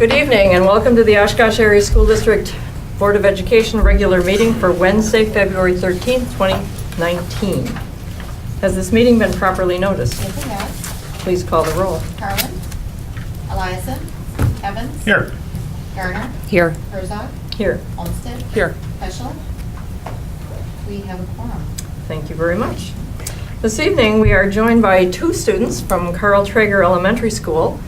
Good evening and welcome to the Oshkosh Area School District Board of Education regular meeting for Wednesday, February 13th, 2019. Has this meeting been properly noticed? Yes, it has. Please call the roll. Carlin. Eliason. Evans. Here. Garner. Here. Herzog. Here. Olmsted. Here. Peschel. We have a quorum. Thank you very much. This evening we are joined by two students from Carl Traeger Elementary School,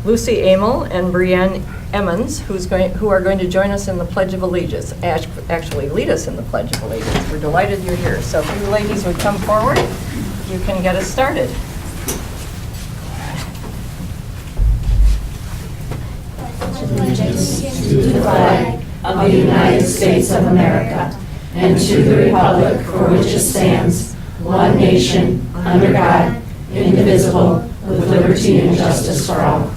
Lucy Amel and Brienne Emmons, who are going to join us in the Pledge of Allegiance, actually lead us in the Pledge of Allegiance. We're delighted you're here. So if you ladies would come forward, you can get us started. Allegiance to the flag of the United States of America and to the republic for which it stands, one nation, under God, indivisible, with liberty and justice for all.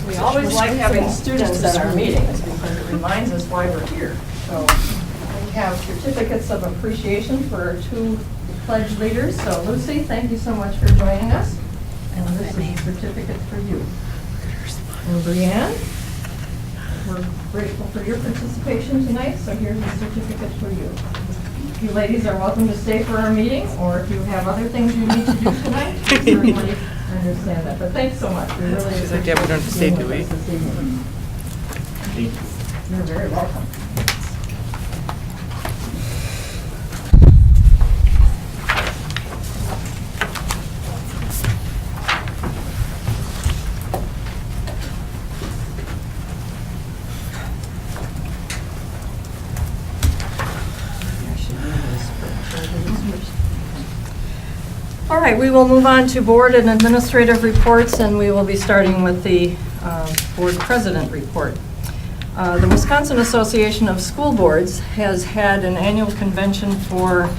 We always like having students at our meetings because it reminds us why we're here. So we have certificates of appreciation for our two pledge leaders. So Lucy, thank you so much for joining us. And this is a certificate for you. And Brienne, we're grateful for your participation tonight, so here's a certificate for you. You ladies are welcome to stay for our meeting, or if you have other things you need to do tonight, we certainly understand that. But thanks so much. We really She's like, yeah, we don't have to stay, do we? Thank you. You're very welcome. All right, we will move on to board and administrative reports, and we will be starting with the board president report. The Wisconsin Association of School Boards has had an annual convention for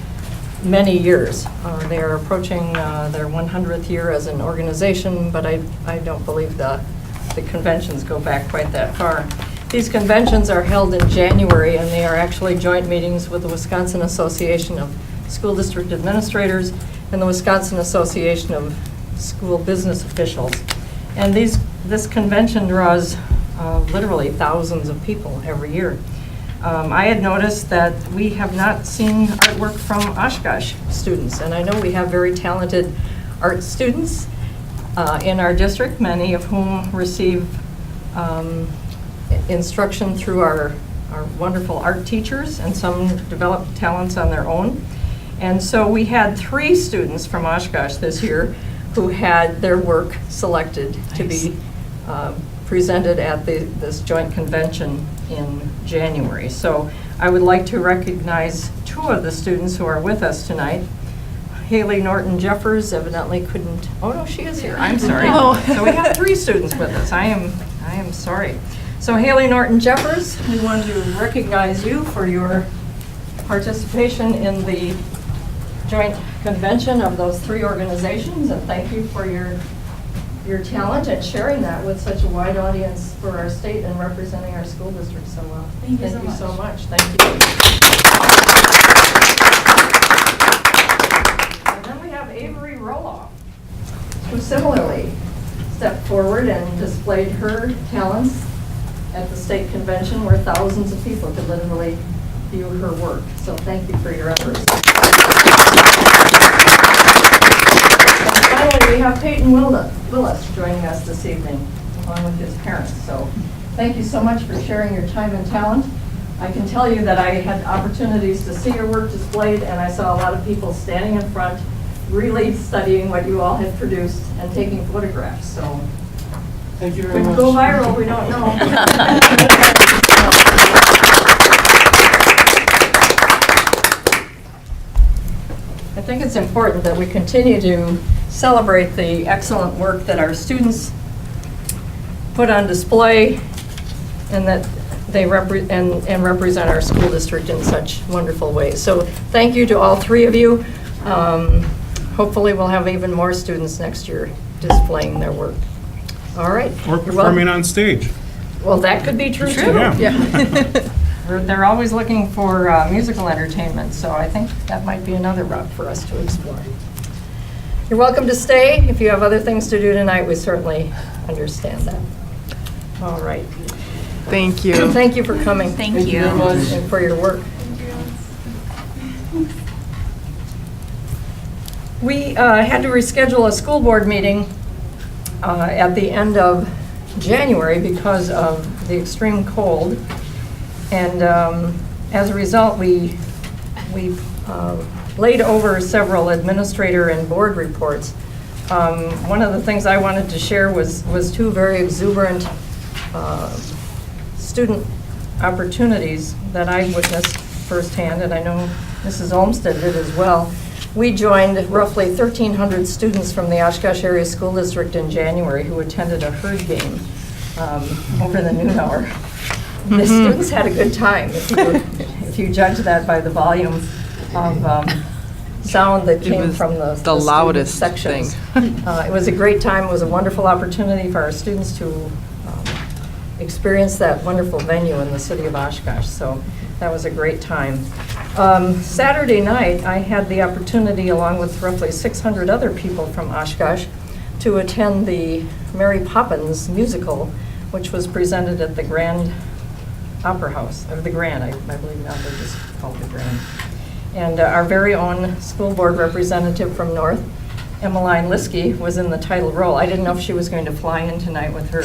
many years. They are approaching their 100th year as an organization, but I don't believe the conventions go back quite that far. These conventions are held in January, and they are actually joint meetings with the Wisconsin Association of School District Administrators and the Wisconsin Association of School Business Officials. And this convention draws literally thousands of people every year. I had noticed that we have not seen artwork from Oshkosh students, and I know we have very talented art students in our district, many of whom receive instruction through our wonderful art teachers, and some develop talents on their own. And so we had 3 students from Oshkosh this year who had their work selected to be presented at this joint convention in January. So I would like to recognize 2 of the students who are with us tonight. Haley Norton Jeffers evidently couldn't, oh no, she is here, I'm sorry. So we have 3 students with us, I am sorry. So Haley Norton Jeffers, we want to recognize you for your participation in the joint convention of those 3 organizations, and thank you for your talent and sharing that with such a wide audience for our state and representing our school district so well. Thank you so much. Thank you. And then we have Avery Roloff, who similarly stepped forward and displayed her talents at the state convention where thousands of people could literally view her work. So thank you for your efforts. And finally, we have Peyton Willis joining us this evening, along with his parents. So thank you so much for sharing your time and talent. I can tell you that I had opportunities to see your work displayed, and I saw a lot of people standing in front, really studying what you all had produced and taking photographs. So Thank you very could much. go viral, we don't know. I think it's important that we continue to celebrate the excellent work that our students put on display, and that they represent our school district in such wonderful ways. So thank you to all 3 of you. Hopefully we'll have even more students next year displaying their work. All right. Or performing on stage. Well, that could be true too. Yeah. They're always looking for musical entertainment, so I think that might be another route for us to explore. You're welcome to stay. If you have other things to do tonight, we certainly understand that. All right. Thank you. Thank you for coming. Thank you. very much. And for your work. We had to reschedule a school board meeting at the end of January because of the extreme cold. And as a result, we laid over several administrator and board reports. One of the things I wanted to share was two very exuberant student opportunities that I witnessed firsthand, and I know Mrs. Olmsted did as well. We joined roughly 1,300 students from the Oshkosh Area School District in January who attended a herd game over the noon hour. The students had a good time, if you judge that by the volume of sound that came from the student loudest sections. thing. It was a great time. It was a wonderful opportunity for our students to experience that wonderful venue in the city of Oshkosh. So that was a great time. Saturday night, I had the opportunity, along with roughly 600 other people from Oshkosh, to attend the Mary Poppins musical, which was presented at the Grand Opera House, or the Grand, I believe now they're just called the Grand. And our very own school board representative from North, Emmeline Liskey, was in the title role. I didn't know if she was going to fly in tonight with her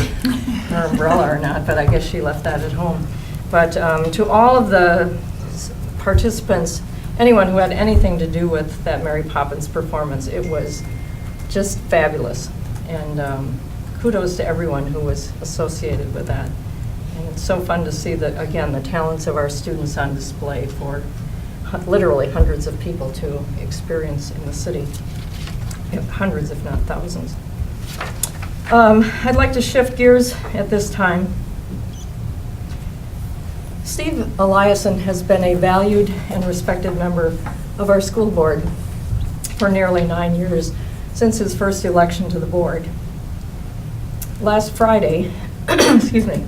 umbrella or not, but I guess she left that at home. But to all of the participants, anyone who had anything to do with that Mary Poppins performance, it was just fabulous. And kudos to everyone who was associated with that. And it's so fun to see that, again, the talents of our students on display for literally hundreds of people to experience in the city. Hundreds, if not thousands. I'd like to shift gears at this time. Steve Eliason has been a valued and respected member of our school board for nearly 9 years, since his first election to the board. Last Friday, excuse me,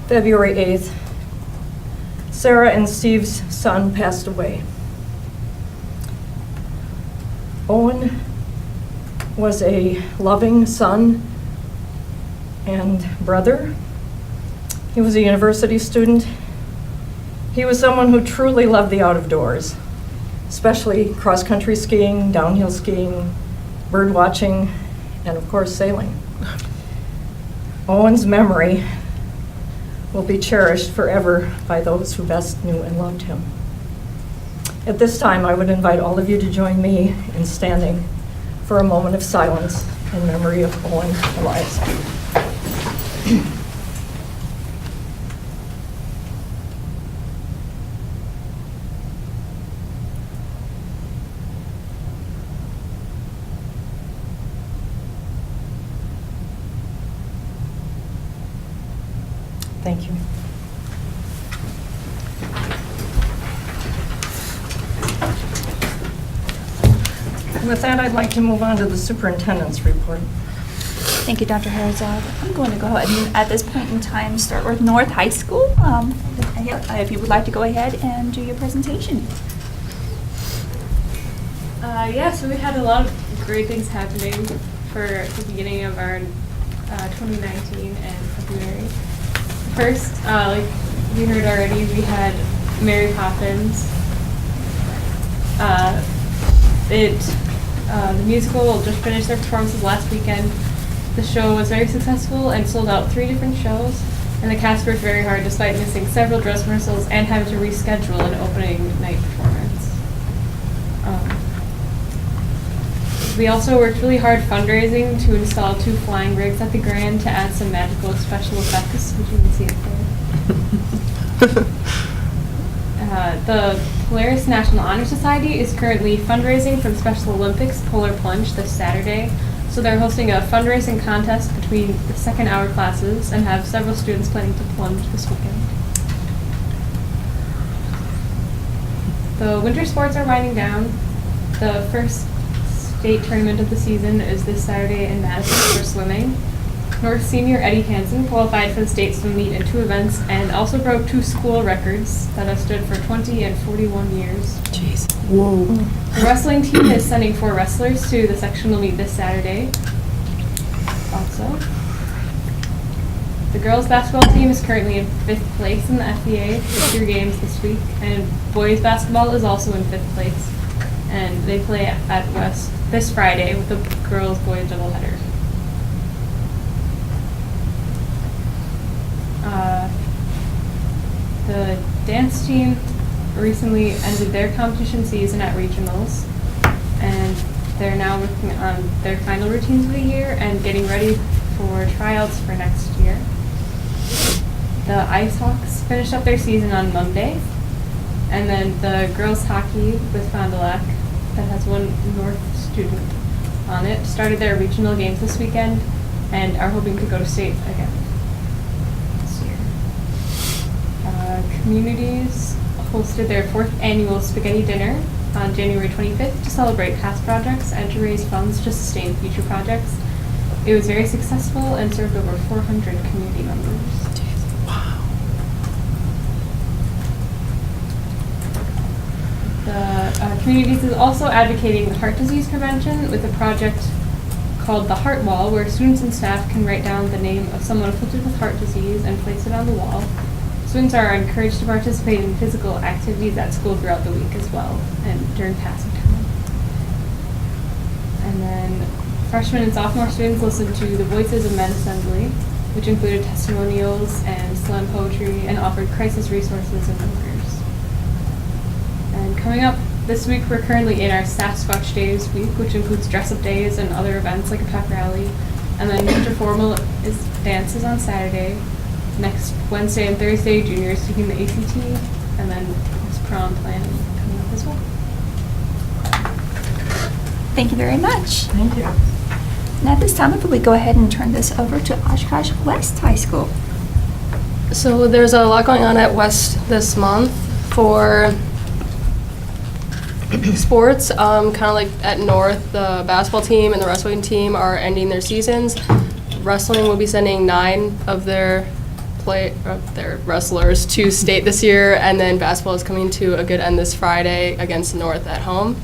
February 8th, Sarah and Steve's son passed away. Owen was a loving son and brother. He was a university student. He was someone who truly loved the out of doors, especially cross-country skiing, downhill skiing, bird watching, and of course sailing. Owen's memory will be cherished forever by those who best knew and loved him. At this time, I would invite all of you to join me in standing for a moment of silence in memory of Owen Eliason. Thank you. With that, I'd like to move on to the superintendent's report. Thank you, Dr. Herzog. I'm going to go ahead and, at this point in time, start with North High School. If you would like to go ahead and do your presentation. Yeah, so we had a lot of great things happening for the beginning of our 2019 in February. First, like you heard already, we had Mary Poppins. The musical just finished their performances last weekend. The show was very successful and sold out 3 different shows, and the cast worked very hard despite missing several dress rehearsals and having to reschedule an opening night performance. We also worked really hard fundraising to install 2 flying rigs at the Grand to add some magical special effects, which you can see up there. The Polaris National Honor Society is currently fundraising for the Special Olympics Polar Plunge this Saturday. So they're hosting a fundraising contest between the second hour classes and have several students planning to plunge this weekend. The winter sports are winding down. The first state tournament of the season is this Saturday in Madison for swimming. North senior Eddie Hansen qualified for the state swim meet in 2 events and also broke 2 school records that have stood for 20 and 41 years. Jeez. Whoa. The wrestling team is sending 4 wrestlers to the sectional meet this Saturday. Also, the girls basketball team is currently in 5th place in the FBA with 3 games this week, and boys basketball is also in 5th place, and they play at West this Friday with the girls-boys doubleheader. The dance team recently ended their competition season at regionals, and they're now working on their final routines of the year and getting ready for tryouts for next year. The Ice Hawks finished up their season on Monday, and then the girls hockey with Fond du Lac, that has 1 North student on it, started their regional games this weekend and are hoping to go to state again this year. Communities hosted their 4th annual spaghetti dinner on January 25th to celebrate past projects and to raise funds to sustain future projects. It was very successful and served over 400 community members. Wow. The Communities is also advocating heart disease prevention with a project called the Heart Wall, where students and staff can write down the name of someone afflicted with heart disease and place it on the wall. Students are encouraged to participate in physical activities at school throughout the week as well, and during passing time. And then freshmen and sophomore students listened to the Voices of Men Assembly, which included testimonials and slam poetry and offered crisis resources and workers. And coming up this week, we're currently in our Sasquatch Days week, which includes dress-up days and other events like a pep rally. And then interformal dances on Saturday. Next Wednesday and Thursday, juniors taking the ACT, and then prom planning coming up as well. Thank you very much. Thank you. And at this time, if we go ahead and turn this over to Oshkosh West High School. So there's a lot going on at West this month for sports. Kind of like at North, the basketball team and the wrestling team are ending their seasons. Wrestling will be sending 9 of their wrestlers to state this year, and then basketball is coming to a good end this Friday against North at home.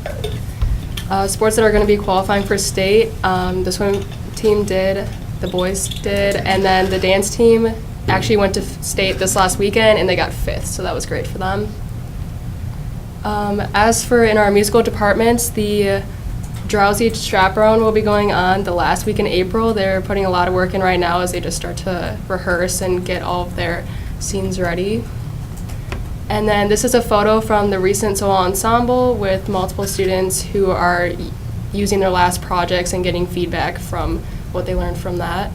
Sports that are going to be qualifying for state, the swim team did, the boys did, and then the dance team actually went to state this last weekend and they got 5th, so that was great for them. As for in our musical departments, the Drowsy Chaperone will be going on the last week in April. They're putting a lot of work in right now as they just start to rehearse and get all of their scenes ready. And then this is a photo from the recent Soul Ensemble with multiple students who are using their last projects and getting feedback from what they learned from that.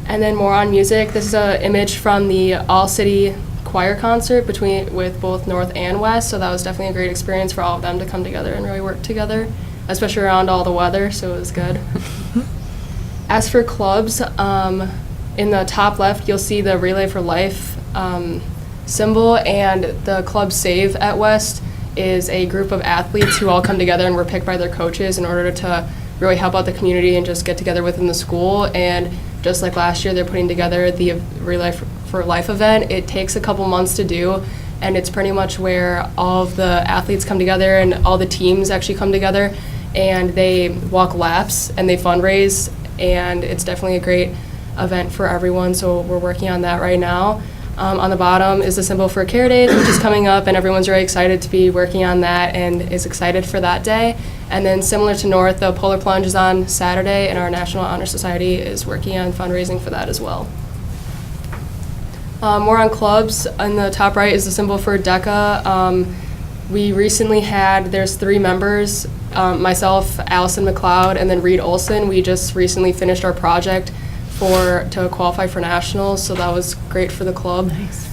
And then more on music, this is an image from the All-City Choir concert with both North and West, so that was definitely a great experience for all of them to come together and really work together, especially around all the weather, so it was good. As for clubs, in the top left, you'll see the Relay for Life symbol, and the club Save at West is a group of athletes who all come together and were picked by their coaches in order to really help out the community and just get together within the school. And just like last year, they're putting together the Relay for Life event. It takes a couple months to do, and it's pretty much where all of the athletes come together and all the teams actually come together, and they walk laps and they fundraise, and it's definitely a great event for everyone, so we're working on that right now. On the bottom is the symbol for Care Days, which is coming up, and everyone's very excited to be working on that and is excited for that day. And then similar to North, the Polar Plunge is on Saturday, and our National Honor Society is working on fundraising for that as well. More on clubs. On the top right is the symbol for DECA. We recently there's 3 members, myself, Allison McLeod, and then Reed Olson. We just recently finished our project to qualify for nationals, so that was great for the club. Nice.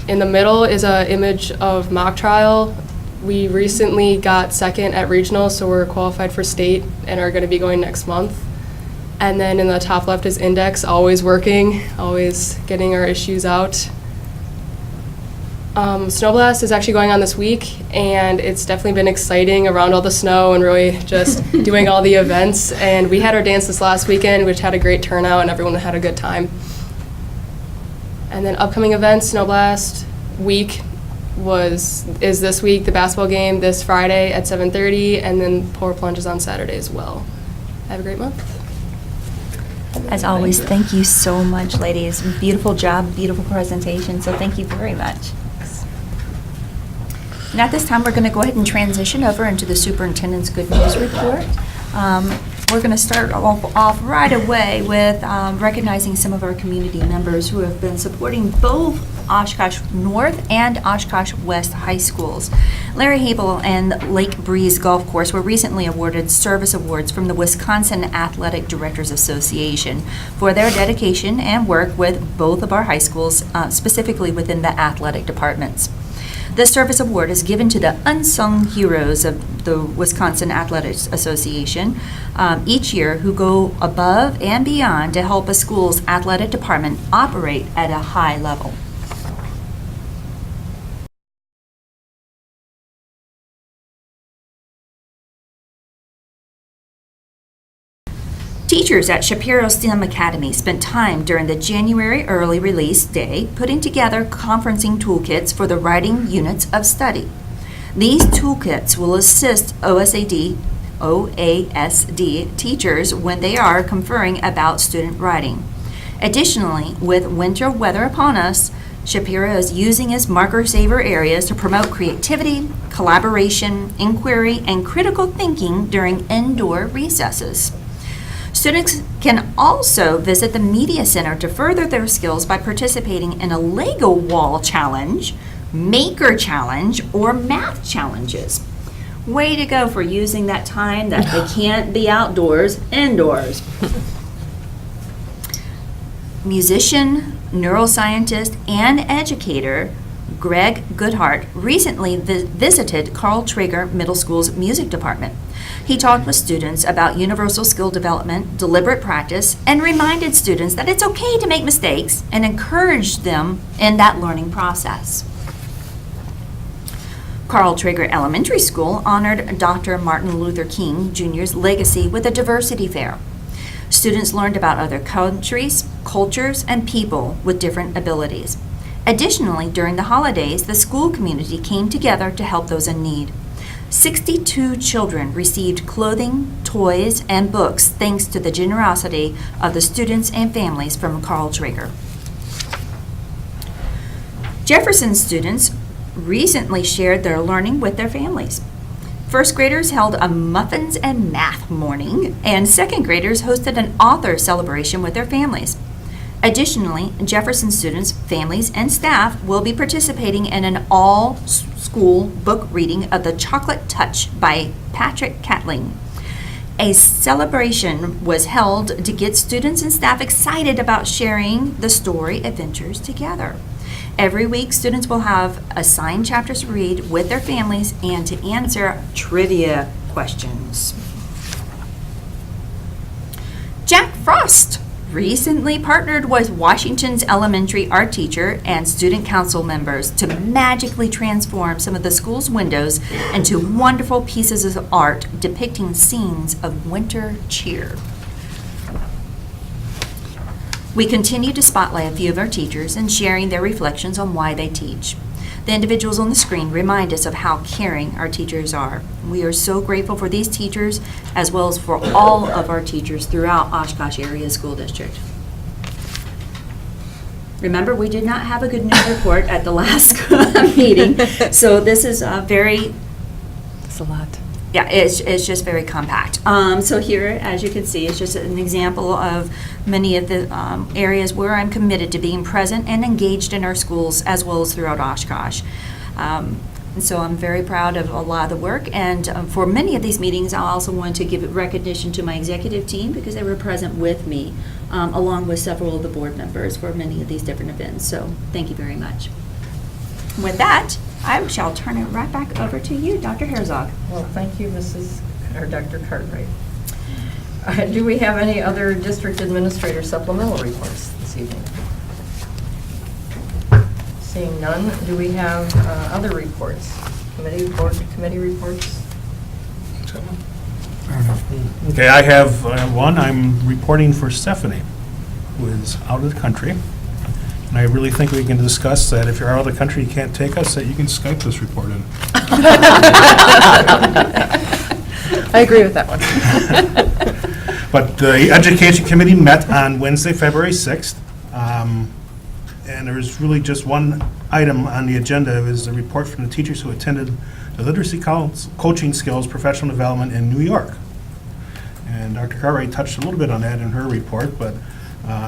In the middle is an image of mock trial. We recently got 2nd at regional, so we're qualified for state and are going to be going next month. And then in the top left is Index, always working, always getting our issues out. Snowblast is actually going on this week, and it's definitely been exciting around all the snow and really just doing all the events. And we had our dance this last weekend, which had a great turnout, and everyone had a good time. And then upcoming events, Snowblast week is this week, the basketball game this Friday at 7:30, and then Polar Plunge is on Saturday as well. Have a great month. As always, thank you so much, ladies. Beautiful job, beautiful presentation, so thank you very much. And at this time, we're going to go ahead and transition over into the superintendent's good news report. We're going to start off right away with recognizing some of our community members who have been supporting both Oshkosh North and Oshkosh West high schools. Larry Habel and Lake Breeze Golf Course were recently awarded service awards from the Wisconsin Athletic Directors Association for their dedication and work with both of our high schools, specifically within the athletic departments. This service award is given to the unsung heroes of the Wisconsin Athletics Association each year who go above and beyond to help a school's athletic department operate at a high level. Teachers at Shapiro STEM Academy spent time during the January early release day putting together conferencing toolkits for the writing units of study. These toolkits will assist OASD teachers when they are conferring about student writing. Additionally, with winter weather upon us, Shapiro is using its marker saver areas to promote creativity, collaboration, inquiry, and critical thinking during indoor recesses. Students can also visit the Media Center to further their skills by participating in a Lego wall challenge, maker challenge, or math challenges. Way to go for using that time that they can't be outdoors, indoors. Musician, neuroscientist, and educator Greg Goodhart recently visited Carl Traeger Middle School's music department. He talked with students about universal skill development, deliberate practice, and reminded students that it's okay to make mistakes and encouraged them in that learning process. Carl Traeger Elementary School honored Dr. Martin Luther King Jr.'s legacy with a diversity fair. Students learned about other countries, cultures, and people with different abilities. Additionally, during the holidays, the school community came together to help those in need. 62 children received clothing, toys, and books thanks to the generosity of the students and families from Carl Traeger. Jefferson students recently shared their learning with their families. First graders held a muffins and math morning, and second graders hosted an author celebration with their families. Additionally, Jefferson students, families, and staff will be participating in an all-school book reading of The Chocolate Touch by Patrick Catling. A celebration was held to get students and staff excited about sharing the story adventures together. Every week, students will have assigned chapters to read with their families and to answer trivia questions. Jack Frost recently partnered with Washington's elementary art teacher and student council members to magically transform some of the school's windows into wonderful pieces of art depicting scenes of winter cheer. We continue to spotlight a few of our teachers and sharing their reflections on why they teach. The individuals on the screen remind us of how caring our teachers are. We are so grateful for these teachers as well as for all of our teachers throughout Oshkosh Area School District. Remember, we did not have a good news report at the last meeting, so this is very... It's a lot. Yeah, it's just very compact. So here, as you can see, it's just an example of many of the areas where I'm committed to being present and engaged in our schools as well as throughout Oshkosh. And so I'm very proud of a lot of the work. And for many of these meetings, I also want to give recognition to my executive team because they were present with me, along with several of the board members for many of these different events. So thank you very much. With that, I shall turn it right back over to you, Dr. Herzog. Well, thank you, Dr. Cartwright. Do we have any other district administrator supplemental reports this evening? Seeing none, do we have other reports? Board committee reports? Okay, I have one. I'm reporting for Stephanie, who is out of the country. And I really think we can discuss that if you're out of the country, you can't take us, that you can Skype this report in. I agree with that one. But the Education Committee met on Wednesday, February 6th. And there was really just one item on the agenda. It was a report from the teachers who attended the Literacy Coaching Skills Professional Development in New York. And Dr. Cartwright touched a little bit on that in her report, but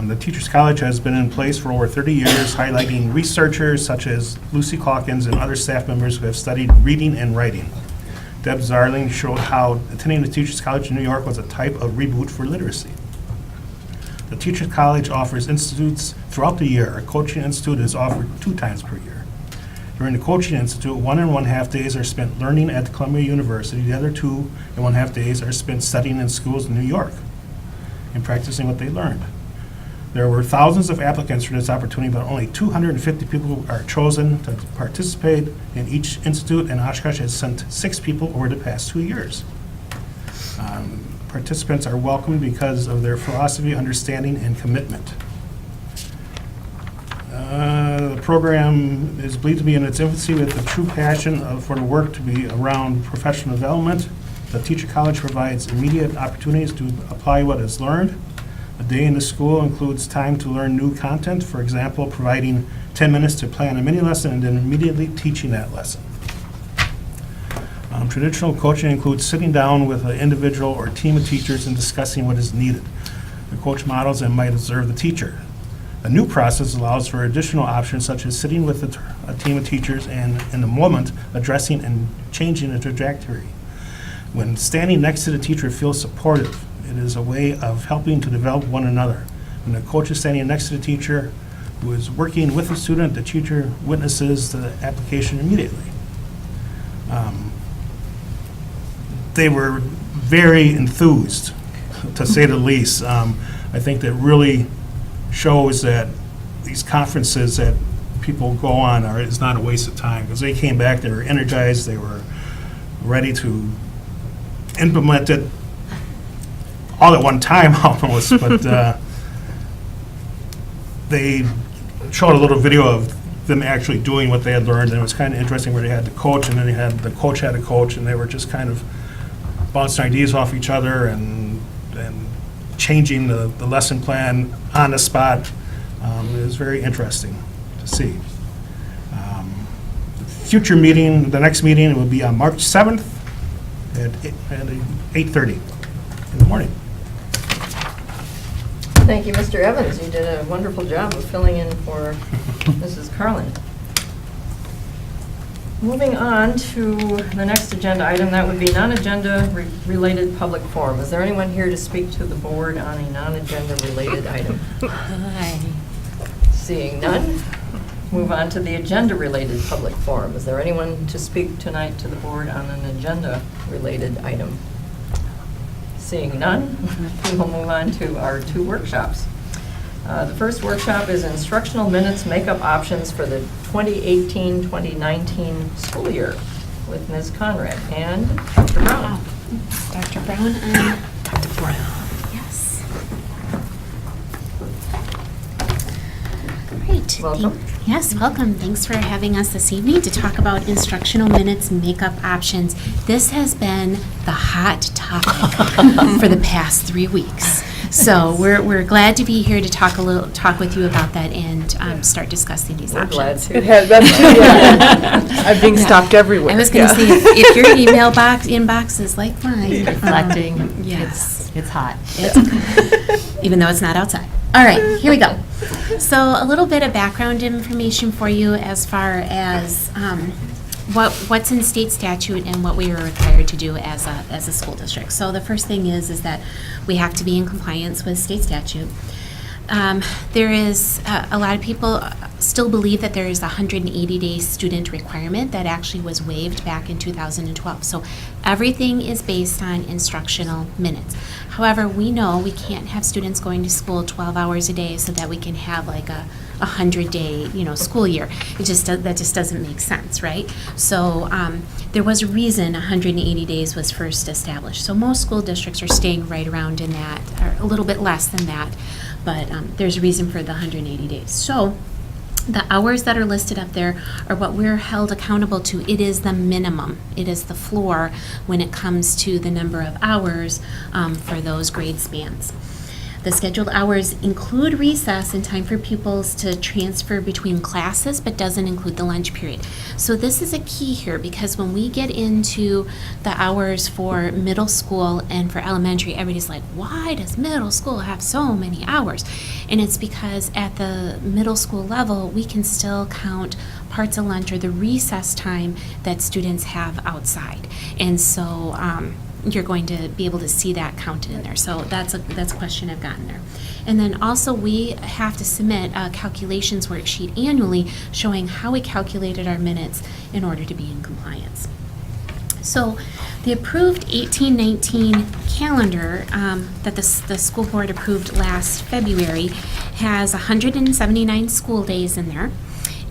the Teachers College has been in place for over 30 years, highlighting researchers such as Lucy Calkins and other staff members who have studied reading and writing. Deb Zarling showed how attending the Teachers College in New York was a type of reboot for literacy. The Teachers College offers institutes throughout the year. A coaching institute is offered 2 times per year. During the coaching institute, 1 1/2 days are spent learning at Columbia University. The other 2 1/2 days are spent studying in schools in New York and practicing what they learned. There were thousands of applicants for this opportunity, but only 250 people are chosen to participate in each institute, and Oshkosh has sent 6 people over the past 2 years. Participants are welcomed because of their philosophy, understanding, and commitment. The program is believed to be in its infancy with a true passion for the work to be around professional development. The Teacher College provides immediate opportunities to apply what is learned. A day in the school includes time to learn new content, for example, providing 10 minutes to plan a mini lesson and then immediately teaching that lesson. Traditional coaching includes sitting down with an individual or team of teachers and discussing what is needed. The coach models and might observe the teacher. A new process allows for additional options such as sitting with a team of teachers and, in the moment, addressing and changing the trajectory. When standing next to the teacher feels supportive, it is a way of helping to develop one another. When the coach is standing next to the teacher who is working with the student, the teacher witnesses the application immediately. They were very enthused, to say the least. I think that really shows that these conferences that people go on is not a waste of time, because they came back, they were energized, they were ready to implement it all at one time almost, but they showed a little video of them actually doing what they had learned, and it was kind of interesting where they had the coach, and then the coach had a coach, and they were just kind of bouncing ideas off each other and changing the lesson plan on the spot. It was very interesting to see. The next meeting will be on March 7th at 8:30 in the morning. Thank you, Mr. Evans. You did a wonderful job of filling in for Mrs. Carlin. Moving on to the next agenda item, that would be non-agenda related public forum. Is there anyone here to speak to the board on a non-agenda related item? Hi. Seeing none, move on to the agenda related public forum. Is there anyone to speak tonight to the board on an agenda related item? Seeing none, we will move on to our 2 workshops. The first workshop is instructional minutes makeup options for the 2018-2019 school year with Ms. Conrad and Dr. Brown. Dr. Brown Dr. Brown. Yes. Great. Welcome. Yes, welcome. Thanks for having us this evening to talk about instructional minutes makeup options. This has been the hot topic for the past 3 weeks. So we're glad to be here to talk with you about that and start discussing these options. Glad to. It has, that's true, yeah. I'm being stopped everywhere. I was going to say, if your email inbox is like mine. Reflecting. Yes. It's hot. Even though it's not outside. All right, here we go. So a little bit of background information for you as far as what's in state statute and what we are required to do as a school district. So the first thing is that we have to be in compliance with state statute. There is a lot of people still believe that there is a 180-day student requirement that actually was waived back in 2012. So everything is based on instructional minutes. However, we know we can't have students going to school 12 hours a day so that we can have like a 100-day, school year. That just doesn't make sense, right? So there was a reason 180 days was first established. So most school districts are staying right around in that, or a little bit less than that, but there's a reason for the 180 days. So the hours that are listed up there are what we're held accountable to. It is the minimum. It is the floor when it comes to the number of hours for those grade spans. The scheduled hours include recess and time for pupils to transfer between classes, but doesn't include the lunch period. So this is a key here, because when we get into the hours for middle school and for elementary, everybody's like, why does middle school have so many hours? And it's because at the middle school level, we can still count parts of lunch or the recess time that students have outside. And so you're going to be able to see that counted in there. So that's a question I've gotten there. And then also we have to submit a calculations worksheet annually showing how we calculated our minutes in order to be in compliance. So the approved 18-19 calendar that the school board approved last February has 179 school days in there,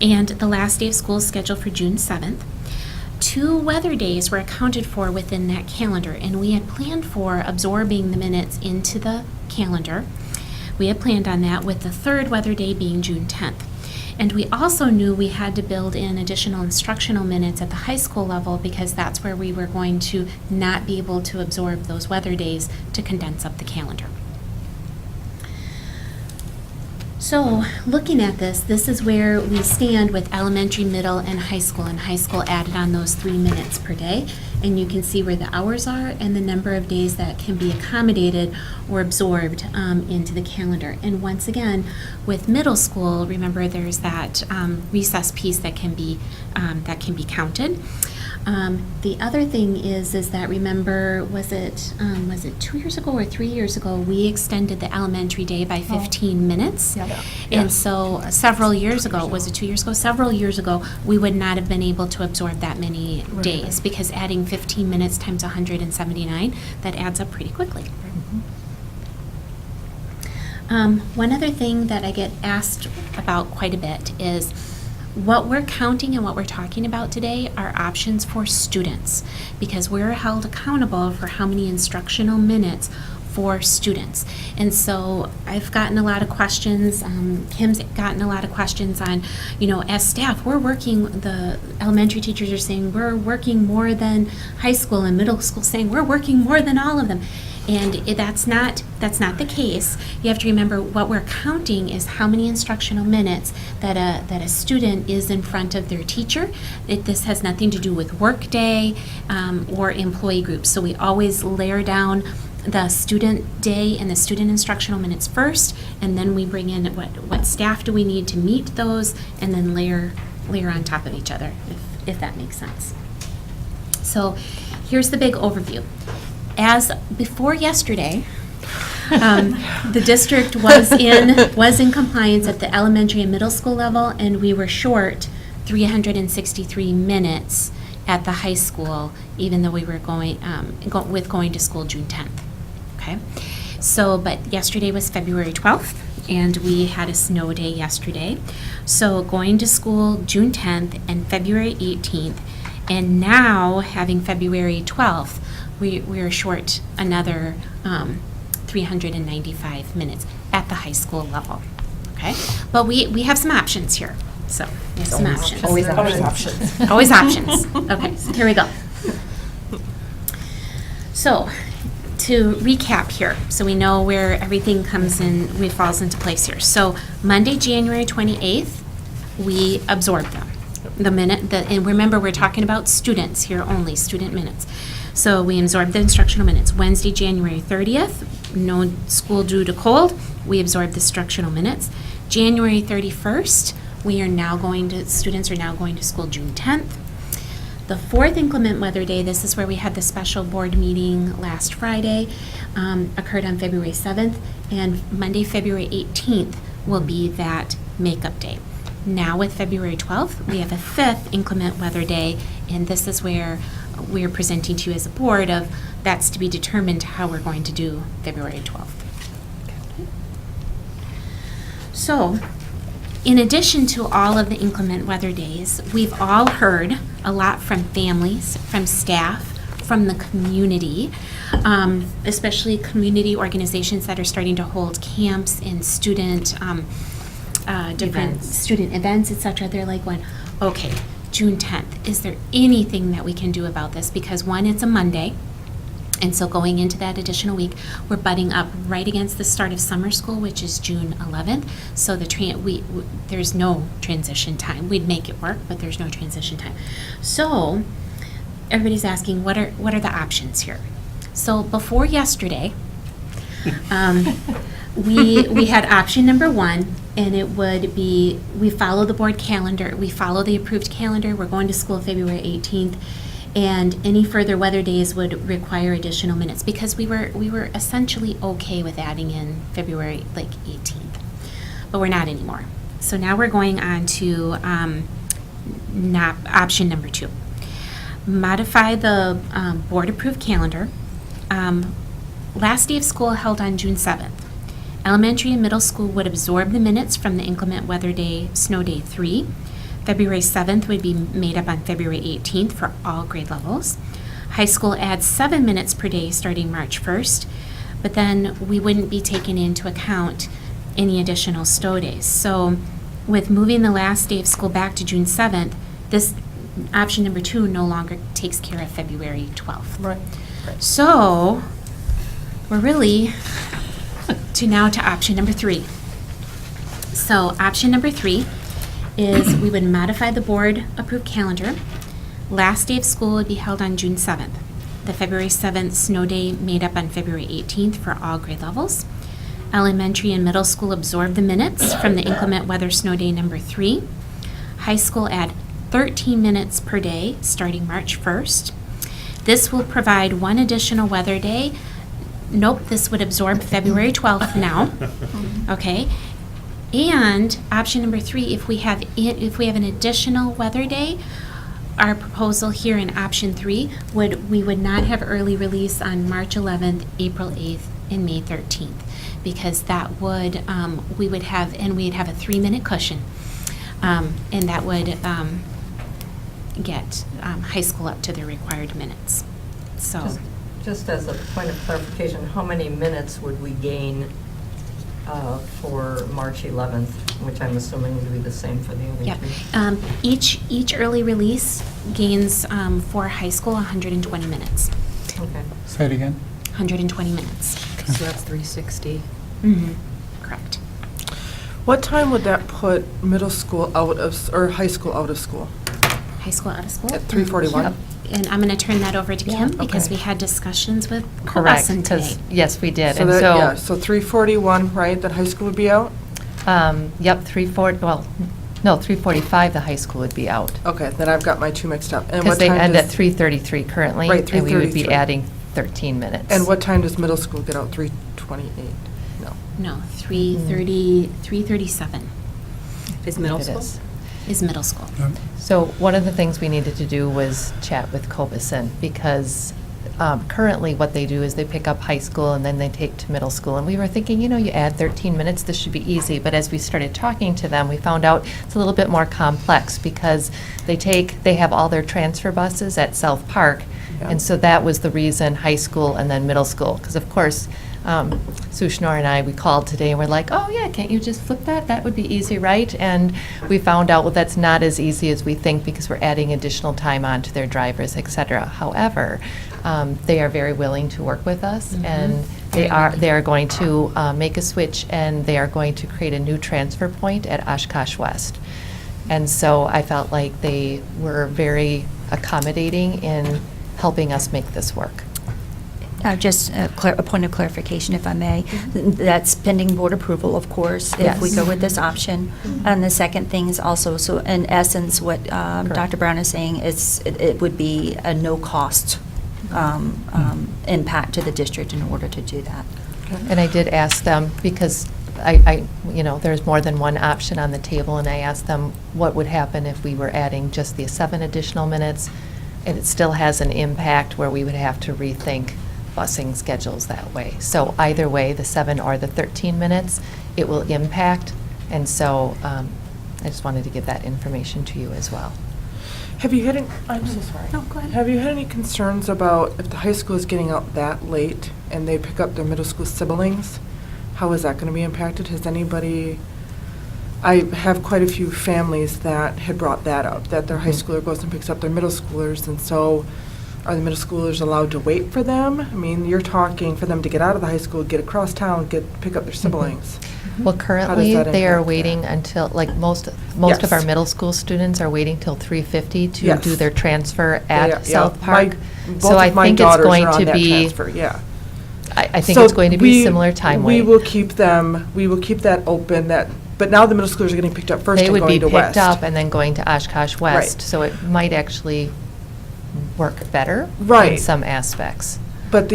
and the last day of school is scheduled for June 7th. 2 weather days were accounted for within that calendar, and we had planned for absorbing the minutes into the calendar. We had planned on that, with the 3rd weather day being June 10th. And we also knew we had to build in additional instructional minutes at the high school level, because that's where we were going to not be able to absorb those weather days to condense up the calendar. So, looking at this is where we stand with elementary, middle, and high school added on those 3 minutes per day. And you can see where the hours are and the number of days that can be accommodated or absorbed into the calendar. And once again, with middle school, remember there's that recess piece that can be counted. The other thing is that, remember, was it 2 years ago or 3 years ago, we extended the elementary day by 15 minutes. Yeah. And so several years ago, was it 2 years ago? Several years ago, we would not have been able to absorb that many days, because adding 15 minutes times 179, that adds up pretty quickly. One other thing that I get asked about quite a bit is, what we're counting and what we're talking about today are options for students, because we're held accountable for how many instructional minutes for students. And so I've gotten a lot of questions, Kim's gotten a lot of questions on, as staff, the elementary teachers are saying we're working more than high school, and middle school saying we're working more than all of them. And that's not the case. You have to remember, what we're counting is how many instructional minutes that a student is in front of their teacher. This has nothing to do with work day or employee groups. So we always layer down the student day and the student instructional minutes first, and then we bring in what staff do we need to meet those, and then layer on top of each other, if that makes sense. So here's the big overview. As before yesterday, the district was in compliance at the elementary and middle school level, and we were short 363 minutes at the high school, even though we were going to school June 10th. Okay, so but yesterday was February 12th, and we had a snow day yesterday. So going to school June 10th and February 18th, and now having February 12th. We are short another 395 minutes at the high school level, okay? But we have some options here, so we have some options. Always options. Always options. Okay, so here we go. So, to recap here, so we know where everything falls into place here. So, Monday, January 28th, we absorbed them. And remember, we're talking about students here only, student minutes. So we absorbed the instructional minutes. Wednesday, January 30th, no school due to cold, we absorbed the instructional minutes. January 31st, students are now going to school June 10th. The 4th inclement weather day, this is where we had the special board meeting last Friday, occurred on February 7th, and Monday, February 18th will be that makeup day. Now with February 12th, we have a 5th inclement weather day, and this is where we're presenting to you as a board of that's to be determined how we're going to do February 12th. So In addition to all of the inclement weather days, we've all heard a lot from families, from staff, from the community, especially community organizations that are starting to hold camps and student different student events, etc. They're like, "One, okay, June 10th. Is there anything that we can do about this?" Because one, it's a Monday. And so going into that additional week, we're butting up right against the start of summer school, which is June 11th. So there's no transition time. We'd make it work, but there's no transition time. So everybody's asking, what are the options here? So before yesterday, we had option number one, and it would be, we follow the board calendar, we follow the approved calendar, we're going to school February 18th, and any further weather days would require additional minutes, because we were essentially okay with adding in February 18th, but we're not anymore. So now we're going on to option number two. Modify the board-approved calendar. Last day of school held on June 7th. Elementary and middle school would absorb the minutes from the inclement weather day, snow day 3. February 7th would be made up on February 18th for all grade levels. High school adds 7 minutes per day starting March 1st, but then we wouldn't be taking into account any additional snow days. So with moving the last day of school back to June 7th, this option number two no longer takes care of February 12th. Right. So we're really to option number three. So option number three is we would modify the board-approved calendar. Last day of school would be held on June 7th. The February 7th snow day made up on February 18th for all grade levels. Elementary and middle school absorb the minutes from the inclement weather snow day number 3. High school add 13 minutes per day starting March 1st. This will provide one additional weather day. Nope, this would absorb February 12th now. Okay. And option number 3, if we have an additional weather day, our proposal here in option 3 we would not have early release on March 11th, April 8th, and May 13th, because that would we'd have a 3-minute cushion, and that would get high school up to their required minutes. So. Just as a point of clarification, how many minutes would we gain for March 11th, which I'm assuming would be the same for the other Yep. two? Each early release gains for high school 120 minutes. Okay. Say it again. 120 minutes. So that's 360. Mm-hmm. Correct. What time would that put middle school out of, or high school out of school? High school out of school? At 3:41? Yep. And I'm going to turn that over to Kim, because Okay. we had discussions with Correct, Eliason today. because, yes, we did. So And that, so, yeah, so 3:41, right, that high school would be out? yep, 3:45, the high school would be out. Okay, then I've got my two mixed up. And Because what they time end at does- 3:33 currently. Right, And we would be 3:33. adding 13 minutes. And what time does middle school get out? 3:28? No. No, 3:37 Is It is. is middle school. So one of the things we needed to do was chat with Cobeson, because currently what they do is they pick up high school and then they take to middle school. And we were thinking, you add 13 minutes, this should be easy. But as we started talking to them, we found out it's a little bit more complex, because they have all their transfer buses at South Park. Yeah. And so that was the reason, high school and then middle school. Because of course, Sushnor and I, we called today and we're like, oh yeah, can't you just flip that? That would be easy, right? And we found out, well, that's not as easy as we think, because we're adding additional time onto their drivers, et cetera. However, they are very willing to work with us, and they are going to make a switch, and they are going to create a new transfer point at Oshkosh West. And so I felt like they were very accommodating in helping us make this work. Just a point of clarification, if I may. That's pending board approval, of course, if we Yes. go with this option. And the second thing is also, so in essence, what Dr. Brown is saying is it would be a no-cost impact to the district in order to do that. And I did ask them, because there's more than one option on the table, and I asked them what would happen if we were adding just the 7 additional minutes, and it still has an impact where we would have to rethink busing schedules that way. So either way, the 7 or the 13 minutes, it will impact, and so I just wanted to give that information to you as well. Have you had any, I'm so sorry. No, go ahead. Have you had any concerns about if the high school is getting out that late and they pick up their middle school siblings? How is that going to be impacted? Has anybody, I have quite a few families that had brought that up, that their high schooler goes and picks up their middle schoolers, and so are the middle schoolers allowed to wait for them? I mean, you're talking for them to get out of the high school, get across town, pick up their siblings. Well, currently, that they are impact waiting that? until, like, most of our Yes. middle school students are waiting till 3:50 to Yes. do their transfer Yeah, at South Park. Both So I of my think it's daughters going are on to that be, transfer, yeah. I think So it's going to be we- similar time We wait. will keep that open, but now the middle schoolers are getting picked up first They and would be going to West. picked up and then going to Oshkosh West, Right. so it might actually work better in Right. some aspects. But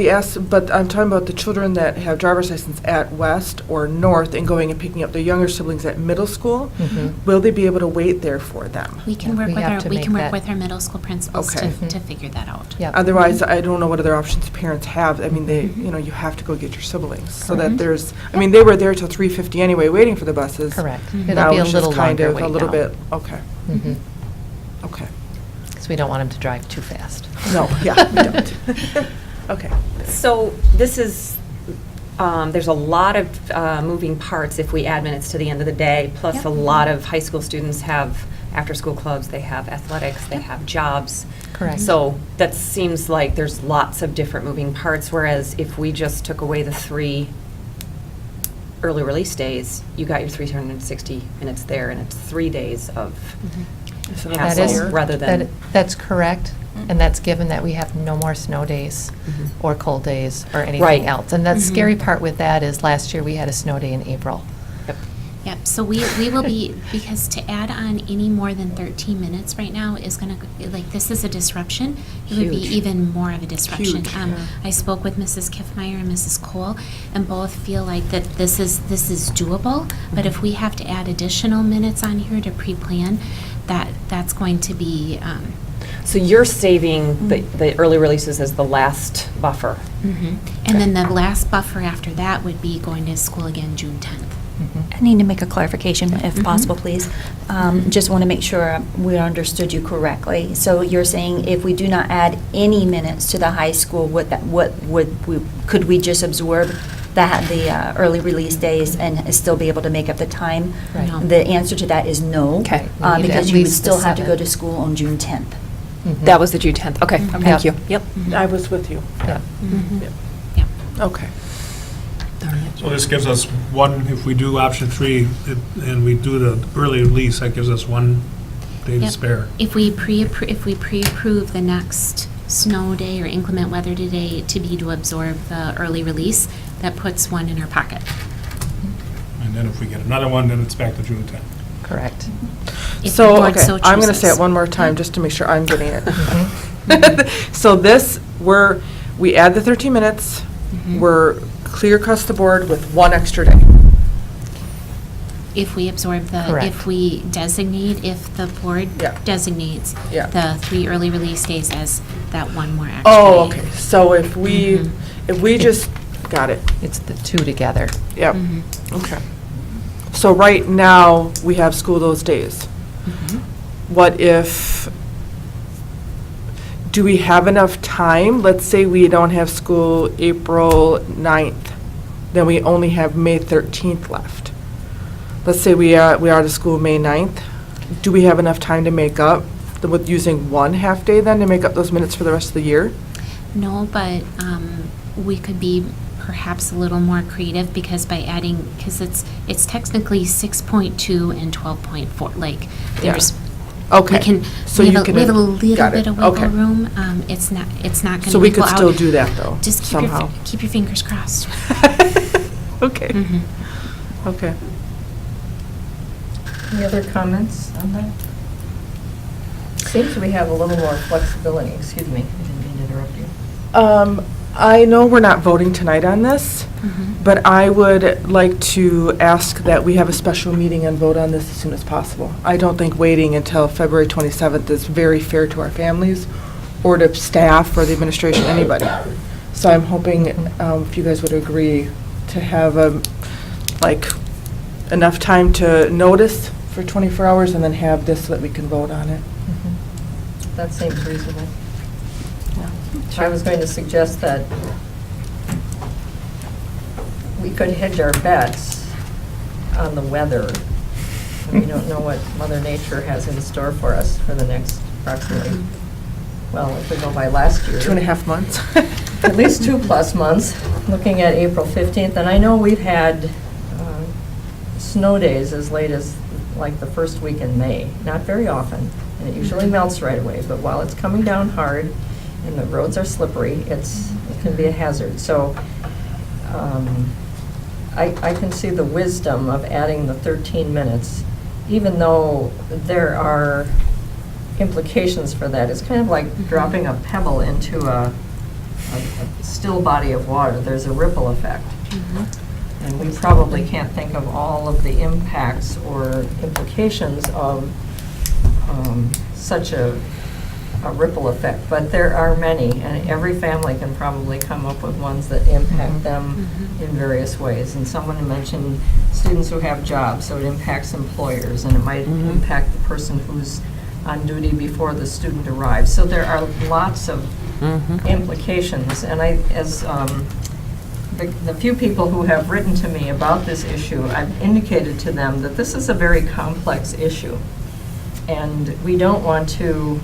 but I'm talking about the children that have driver's license at West or North and going and picking up their younger siblings at middle school. Mhm. Will they be able to wait there for them? We can work We with have our, to we make can work that- with our middle school principals Okay. to figure that out. Yep. Otherwise, I don't know what other options parents have. I mean, you have to go get your siblings. So that Correct. they were there till 3:50 anyway, waiting for the buses. Correct. Mhm. Now It'll be a it's just little kind longer of wait a little now. bit, okay, Mhm. okay. Because we don't want them to drive too fast. No, yeah, we don't. Okay. So this is, there's a lot of moving parts if we add minutes to the end of the day, plus Yep. a lot of high school students have after-school clubs, they have athletics, they have jobs. Correct. So that seems like there's lots of different moving parts, whereas if we just took away the 3 early release days, you got your 360 minutes there, and it's 3 days of Is it That hassle is, rather than. that's correct, and that's given that we have no more snow days Mhm. or cold days or anything Right. else. And the Mhm. scary part with that is last year we had a snow day in April. Yep. Yep, so we will be, because to add on any more than 13 minutes right now is going to, like, this is a disruption. It would be Huge. even more of a disruption. Huge, yeah. I spoke with Mrs. Kiffmeyer and Mrs. Cole, and both feel like that this is doable, but if we have to add additional minutes on here to pre-plan, that's going to be, So you're saving the early releases as the last buffer. and then the last buffer after that would be going to school again June 10th. I need to make a clarification, if Mhm. possible, please. Just want to make sure we understood you correctly. So you're saying if we do not add any minutes to the high school, could we just absorb the early release days and still be able to make up the time? Right. No. The answer to that is no. Okay. We need Because at you would least the still have to go 7th. to school on June 10th. Mhm. That was the June 10th. Okay, Yep. thank you. Yep. I was with you. Yep. Yeah. Okay. So this gives us one, if we do option 3 and we do the early release, that gives us 1 day to Yep. spare. If we pre-approve the next snow day or inclement weather today to be to absorb the early release, that puts 1 in our pocket. And then if we get another one, then it's back to June 10th. Correct. If the So, board okay, so I'm going to say chooses. it one more time, just to make sure I'm getting it. Mhm. So we add the 13 minutes, we're clear across the board with 1 extra day. If we absorb Correct. if we designate, if the board Yeah. designates Yeah. the 3 early release days as that 1 more extra Oh, day. okay, so if we just, got it, It's the 2 together. yep, Mhm. okay. So right now, we have school those days. What if, do we have enough time? Let's say we don't have school April 9th, then we only have May 13th left. Let's say we are out of school May 9th. Do we have enough time to make up, with using 1 half-day then, to make up those minutes for the rest of the year? No, but we could be perhaps a little more creative because by adding, because it's technically 6.2 and 12.4, like, there's, Okay. we can, So we you have a can- little got it. bit of wiggle Okay. room. It's not going to So we equal could out. still do that, though, Just somehow. keep your fingers crossed. Okay, Mhm. okay. Any other comments on that? Seems we have a little more flexibility. Excuse me, I didn't mean to interrupt you. I know we're not voting tonight on this, Mhm. but I would like to ask that we have a special meeting and vote on this as soon as possible. I don't think waiting until February 27th is very fair to our families or to staff or the administration, anybody. So I'm hoping if you guys would agree to have enough time to notice for 24 hours and then have this so that we can vote on it. That seems reasonable. I was going to suggest that we could hedge our bets on the weather. We don't know what Mother Nature has in store for us for the next approximately, well, if we go by last year. 2.5 months. At least 2+ months, looking at April 15th. And I know we've had snow days as late as like the first week in May. Not very often, and it usually melts right away. But while it's coming down hard and the roads are slippery, it can be a hazard. So I can see the wisdom of adding the 13 minutes, even though there are implications for that. It's kind of like dropping a pebble into a still body of water. There's a ripple effect. And we probably can't think of all of the impacts or implications of such a ripple effect. But there are many, and every family can probably come up with ones that impact them in various ways. And someone mentioned students who have jobs, so it impacts employers, and it might impact the person who's on duty before the student arrives. So there are lots of implications. And as the few people who have written to me about this issue, I've indicated to them that this is a very complex issue. And we don't want to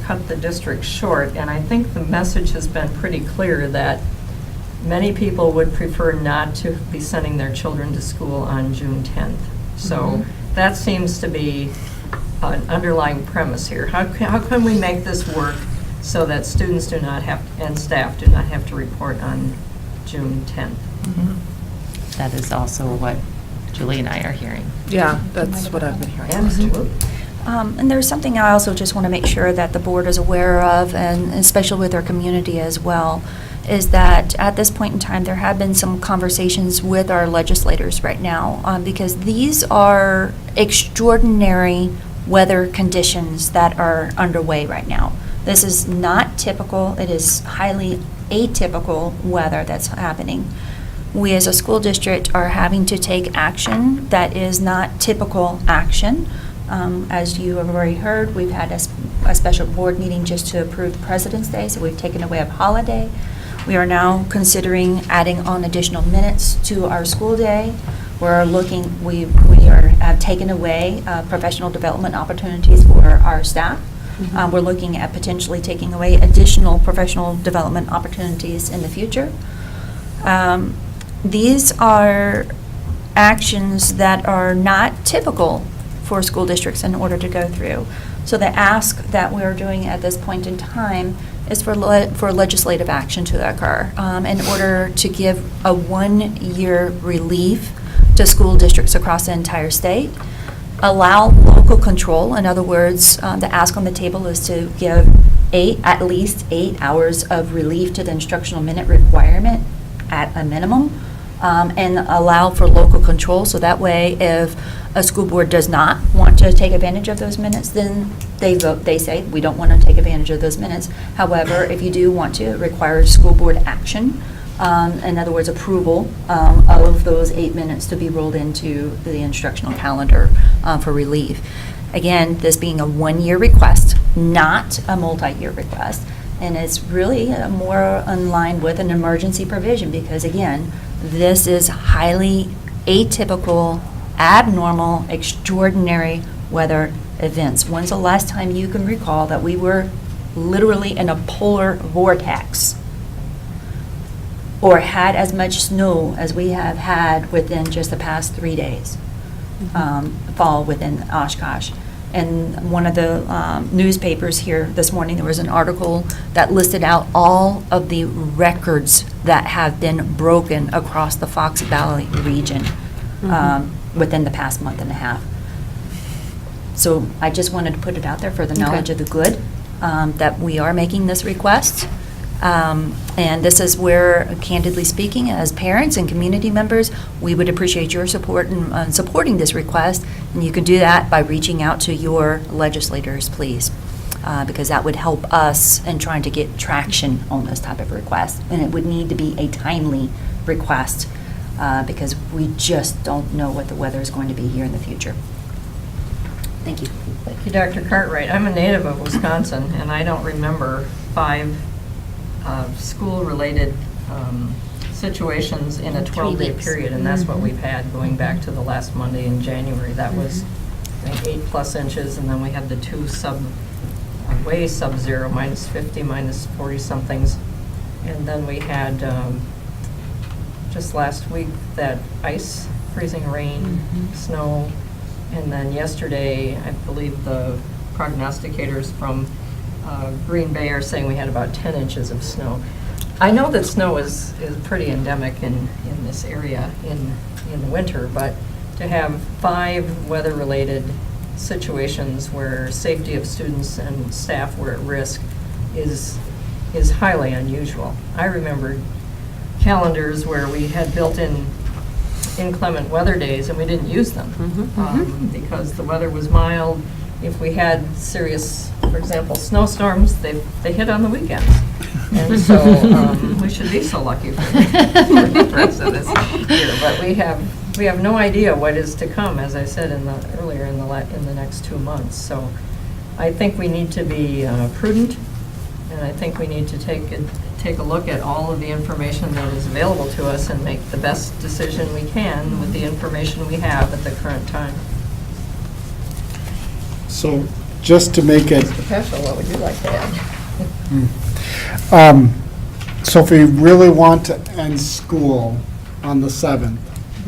cut the district short. And I think the message has been pretty clear that many people would prefer not to be sending their children to school on June 10th. So that seems to be an underlying premise here. How can we make this work so that students do not have, and staff do not have to report on June 10th? That is also what Julie and I are hearing. Yeah, that's what I've been hearing. Absolutely. And there's something I also just want to make sure that the board is aware of, and especially with our community as well, is that at this point in time, there have been some conversations with our legislators right now, because these are extraordinary weather conditions that are underway right now. This is not typical. It is highly atypical weather that's happening. We as a school district are having to take action that is not typical action. As you have already heard, we've had a special board meeting just to approve President's Day, so we've taken away a holiday. We are now considering adding on additional minutes to our school day. Have taken away professional development opportunities for our staff. We're looking at potentially taking away additional professional development opportunities in the future. These are actions that are not typical for school districts in order to go through. So the ask that we're doing at this point in time is for legislative action to occur in order to give a 1-year relief to school districts across the entire state, allow local control. In other words, the ask on the table is to give at least 8 hours of relief to the instructional minute requirement at a minimum, and allow for local control. So that way, if a school board does not want to take advantage of those minutes, then they say, we don't want to take advantage of those minutes. However, if you do want to, it requires school board action. In other words, approval of those 8 minutes to be rolled into the instructional calendar for relief. Again, this being a 1-year request, not a multi-year request. And it's really more in line with an emergency provision because, again, this is highly atypical, abnormal, extraordinary weather events. When's the last time you can recall that we were literally in a polar vortex or had as much snow as we have had within just the past 3 days, fall within Oshkosh? And one of the newspapers here this morning, there was an article that listed out all of the records that have been broken across the Fox Valley region within the past month and a half. So I just wanted to put it out there for the knowledge of the good, that we are making this request. And this is where, candidly speaking, as parents and community members, we would appreciate your support in supporting this request. And you can do that by reaching out to your legislators, please, because that would help us in trying to get traction on this type of request. And it would need to be a timely request because we just don't know what the weather is going to be here in the future. Thank you. Thank you, Dr. Cartwright. I'm a native of Wisconsin, and I don't remember 5 school-related situations in a 12-day weeks. period, and that's what we've had going back to the last Monday in January. That was, I think, 8+ inches, and then we had the 2 way sub-zero, -50, -40-somethings. And then we had, just last week, that ice, freezing rain, snow. And then yesterday, I believe the prognosticators from Green Bay are saying we had about 10 inches of snow. I know that snow is pretty endemic in this area in the winter, but to have 5 weather-related situations where safety of students and staff were at risk is highly unusual. I remember calendars where we had built-in inclement weather days and we didn't use them because the weather was mild. If we had serious, for example, snowstorms, they hit on the weekends. And so we should be so lucky for the rest of this year. But we have no idea what is to come, as I said earlier in the next 2 months. So I think we need to be prudent, and I think we need to take a look at all of the information that is available to us and make the best decision we can with the information we have at the current time. So just to make it, Professional, what would you like to add? so if we really want to end school on the 7th,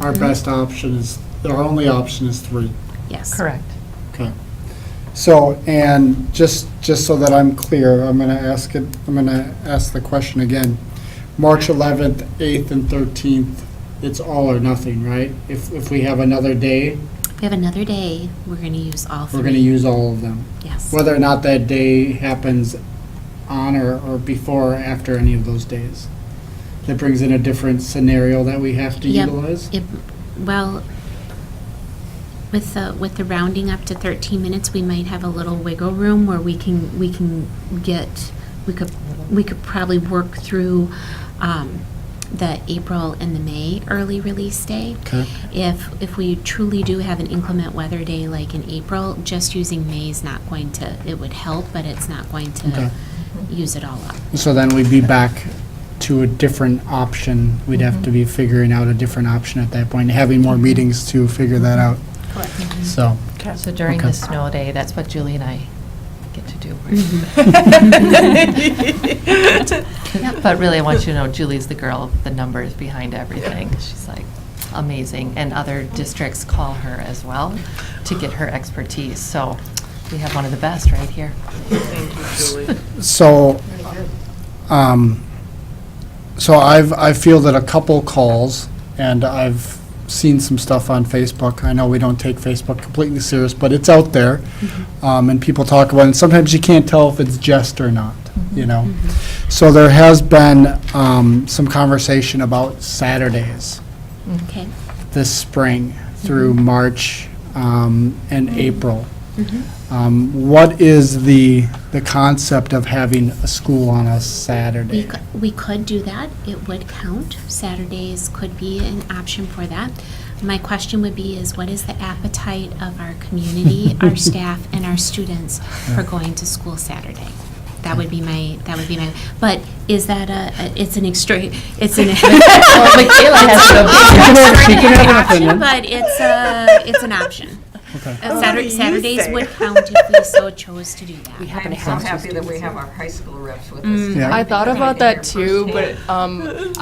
our best option is, our only option is 3. Yes. Correct. Okay. So, and just so that I'm clear, I'm going to ask the question again. March 11th, 8th, and 13th, it's all or nothing, right? If we have another day, If we have another day, we're going to use all 3. we're going to use all of them. Yes. Whether or not that day happens on or before or after any of those days. That brings in a different scenario that we have to Yep. utilize? Well, with the rounding up to 13 minutes, we might have a little wiggle room where we could probably work through the April and the May early release day. Okay. If we truly do have an inclement weather day like in April, just using May is not going to, it would help, but it's not going to Okay. use it all up. So then we'd be back to a different option. We'd have to be figuring out a different option at that point, having more meetings to figure that out. So, So during Okay. the snow day, that's what Julie and I get to do. But really, I want you to know, Julie's the girl of the numbers behind everything. She's like amazing, and other districts call her as well to get her expertise. So we have one of the best right here. Thank you, Julie. so I feel that a couple calls, and I've seen some stuff on Facebook. I know we don't take Facebook completely serious, but it's out there, and people talk about it. And sometimes you can't tell if it's jest or not, you know. So there has been some conversation about Saturdays Okay. this spring through March and April. What is the concept of having a school on a Saturday? We could do that. It would count. Saturdays could be an option for that. My question would be is what is the appetite of our community, our staff, and our students for going to school Saturday? That would be my, but is that it's an extreme, it's an. Michaela has She can have an option, opinion. but it's an option. Okay. Saturdays would count if we so chose to do that. I'm so happy that we have our high school reps with us. Yeah. I thought about that too, but firsthand.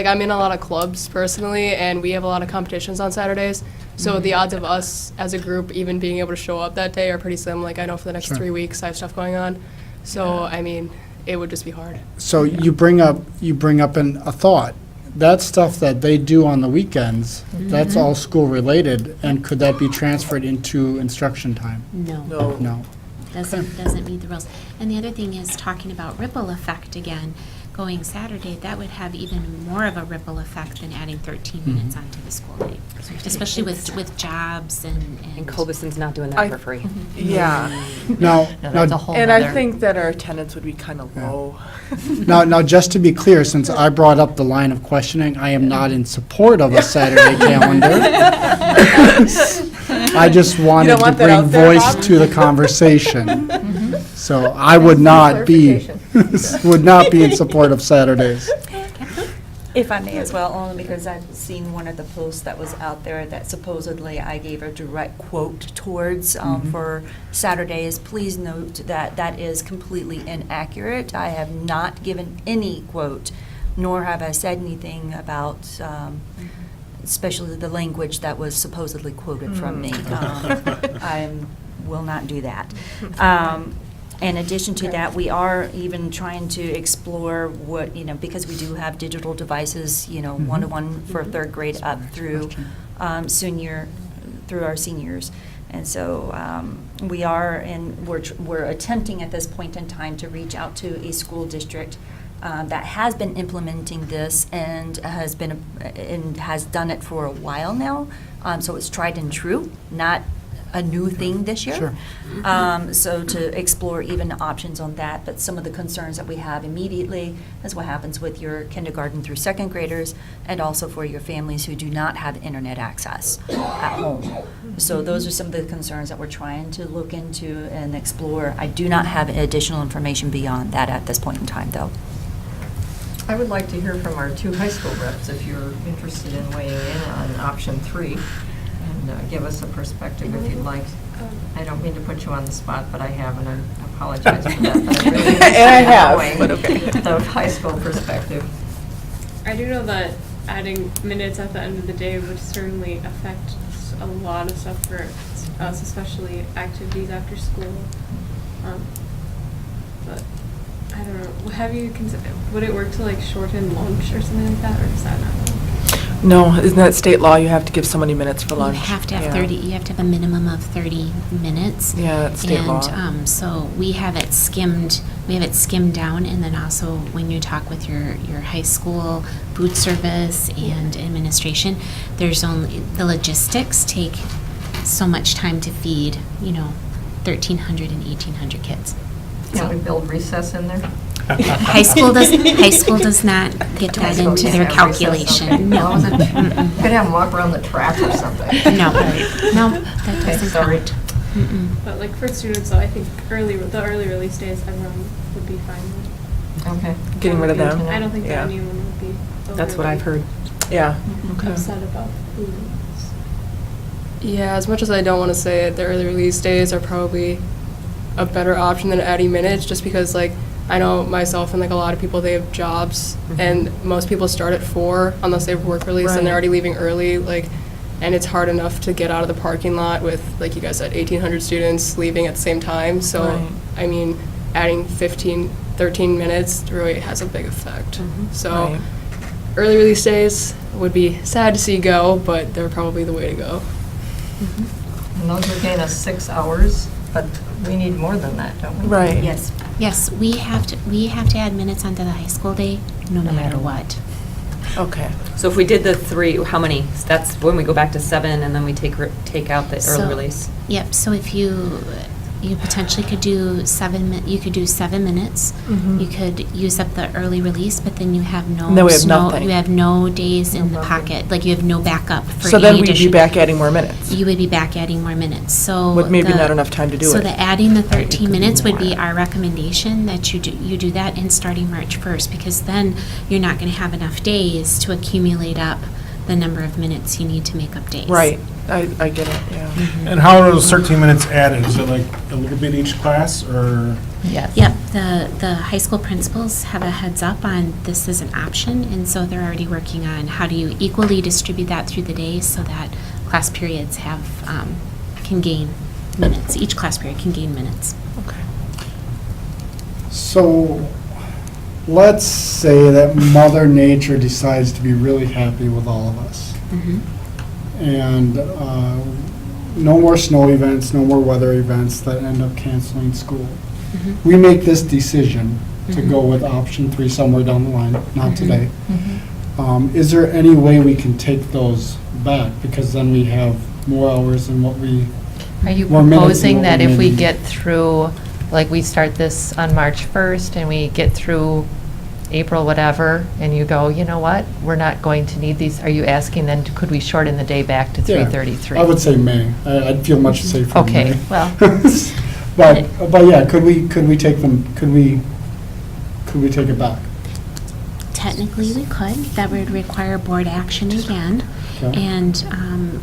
I'm in a lot of clubs personally, and we have a lot of competitions on Saturdays. So the odds of us as a group even being able to show up that day are pretty slim. Like I know for the next Sure. 3 weeks I have stuff going on. So I mean, it would just be hard. So you bring up a thought. That stuff that they do on the weekends, that's all school-related, and could that be transferred into instruction time? No. No. Doesn't meet the rules. And the other thing is talking about ripple effect again, going Saturday, that would have even more of a ripple effect than adding 13 minutes onto the school day. Especially with jobs and. And Cobuson's not doing that for free. Yeah. Now, No, that's a whole And I nother- think that our attendance would be kind of low. now, just to be clear, since I brought up the line of questioning, I am not in support of a Saturday calendar. I just wanted to want that bring out there, voice Bob? to the conversation. So I would not be, would not be in support of Saturdays. If I may as well, only because I've seen one of the posts that was out there that supposedly I gave a direct quote towards for Saturdays. Please note that that is completely inaccurate. I have not given any quote, nor have I said anything about especially the language that was supposedly quoted from me. I will not do that. In addition to that, we are even trying to explore what, because we do have digital devices, one-to-one for third grade up through through our seniors. And so we're attempting at this point in time to reach out to a school district that has been implementing this and has done it for a while now. So it's tried and true, not a new thing this year. Sure. So to explore even options on that, but some of the concerns that we have immediately is what happens with your kindergarten through second graders and also for your families who do not have internet access at home. So those are some of the concerns that we're trying to look into and explore. I do not have additional information beyond that at this point in time, though. I would like to hear from our two high school reps if you're interested in weighing in on option 3. And give us a perspective if you'd like. I don't mean to put you on the spot, but I have, and I apologize for that. But I really And I have, weighing but okay. the high school perspective. I do know that adding minutes at the end of the day would certainly affect a lot of stuff for us, especially activities after school. But I don't know. Have you would it work to like shorten lunch or something like that, or does that not work? No, isn't that state law? You have to give so many minutes for lunch. You have to have Yeah. 30, you have to have a minimum of 30 minutes. Yeah, that's state law. And so we have it skimmed down, and then also when you talk with your high school food service and administration, there's only, the logistics take so much time to feed, 1,300 and 1,800 kids. Can we build recess in there? High school does not get that into their calculation. No. Could have them walk around the track or something. No, that doesn't sorry. count. Mm-mm. But like for students, though, I think the early release days, everyone would be fine with. Okay. Getting rid of them? I don't think Yeah. that anyone would be. That's what I've heard. Yeah. Okay. Upset about food. Yeah, as much as I don't want to say it, the early release days are probably a better option than adding minutes, just because I know myself and a lot of people, they have jobs, and most people start at 4 unless they have work release and they're Right. already leaving early, and it's hard enough to get out of the parking lot with, like you guys said, 1,800 students leaving at the same time. So, Right. I mean, adding 13 minutes really has a big effect. So, Right. early release days would be sad to see go, but they're probably the way to go. And those would gain us 6 hours, but we need more than that, don't we? Right. Yes, we have to add minutes onto the high school day, no matter what. Okay. So if we did the 3, how many? That's when we go back to 7, and then we take out the early So- release. Yep, so if you potentially could do 7 minutes. Mhm. You could use up the early release, but then you have no. And then we have nothing. You have no days in the pocket, like you have no backup for So any then we'd be addition- back adding more minutes. You would be back adding more minutes, so. With maybe the- not enough time to do So it. the adding the 13 could be minutes would be more. our recommendation, that you do that and starting March 1st, because then you're not going to have enough days to accumulate up the number of minutes you need to make up days. Right. I get it, yeah. And how are those 13 minutes added? Is it like a little bit each class, or? Yes. Yep, the high school principals have a heads up on this is an option, and so they're already working on how do you equally distribute that through the day so that class periods can gain minutes. Each class period can gain minutes. Okay. So, let's say that Mother Nature decides to be really happy with all of us. Mhm. And no more snow events, no more weather events that end up canceling school. Mhm. We make this decision to Mhm. go with option 3 somewhere down the line, not Mhm. today. Mhm. Is there any way we can take those back? Because then we have more hours than what we, Are you More minutes proposing than what that we if we need. get through, we start this on March 1st and we get through April whatever, and you go, you know what, we're not going to need these, are you asking then, could we shorten the day back to Yeah, 3:33? I would say May. I'd feel much safer in May. Okay, well. But yeah, could we take them, could we take it back? Technically, we could. That would require board action again. Okay. And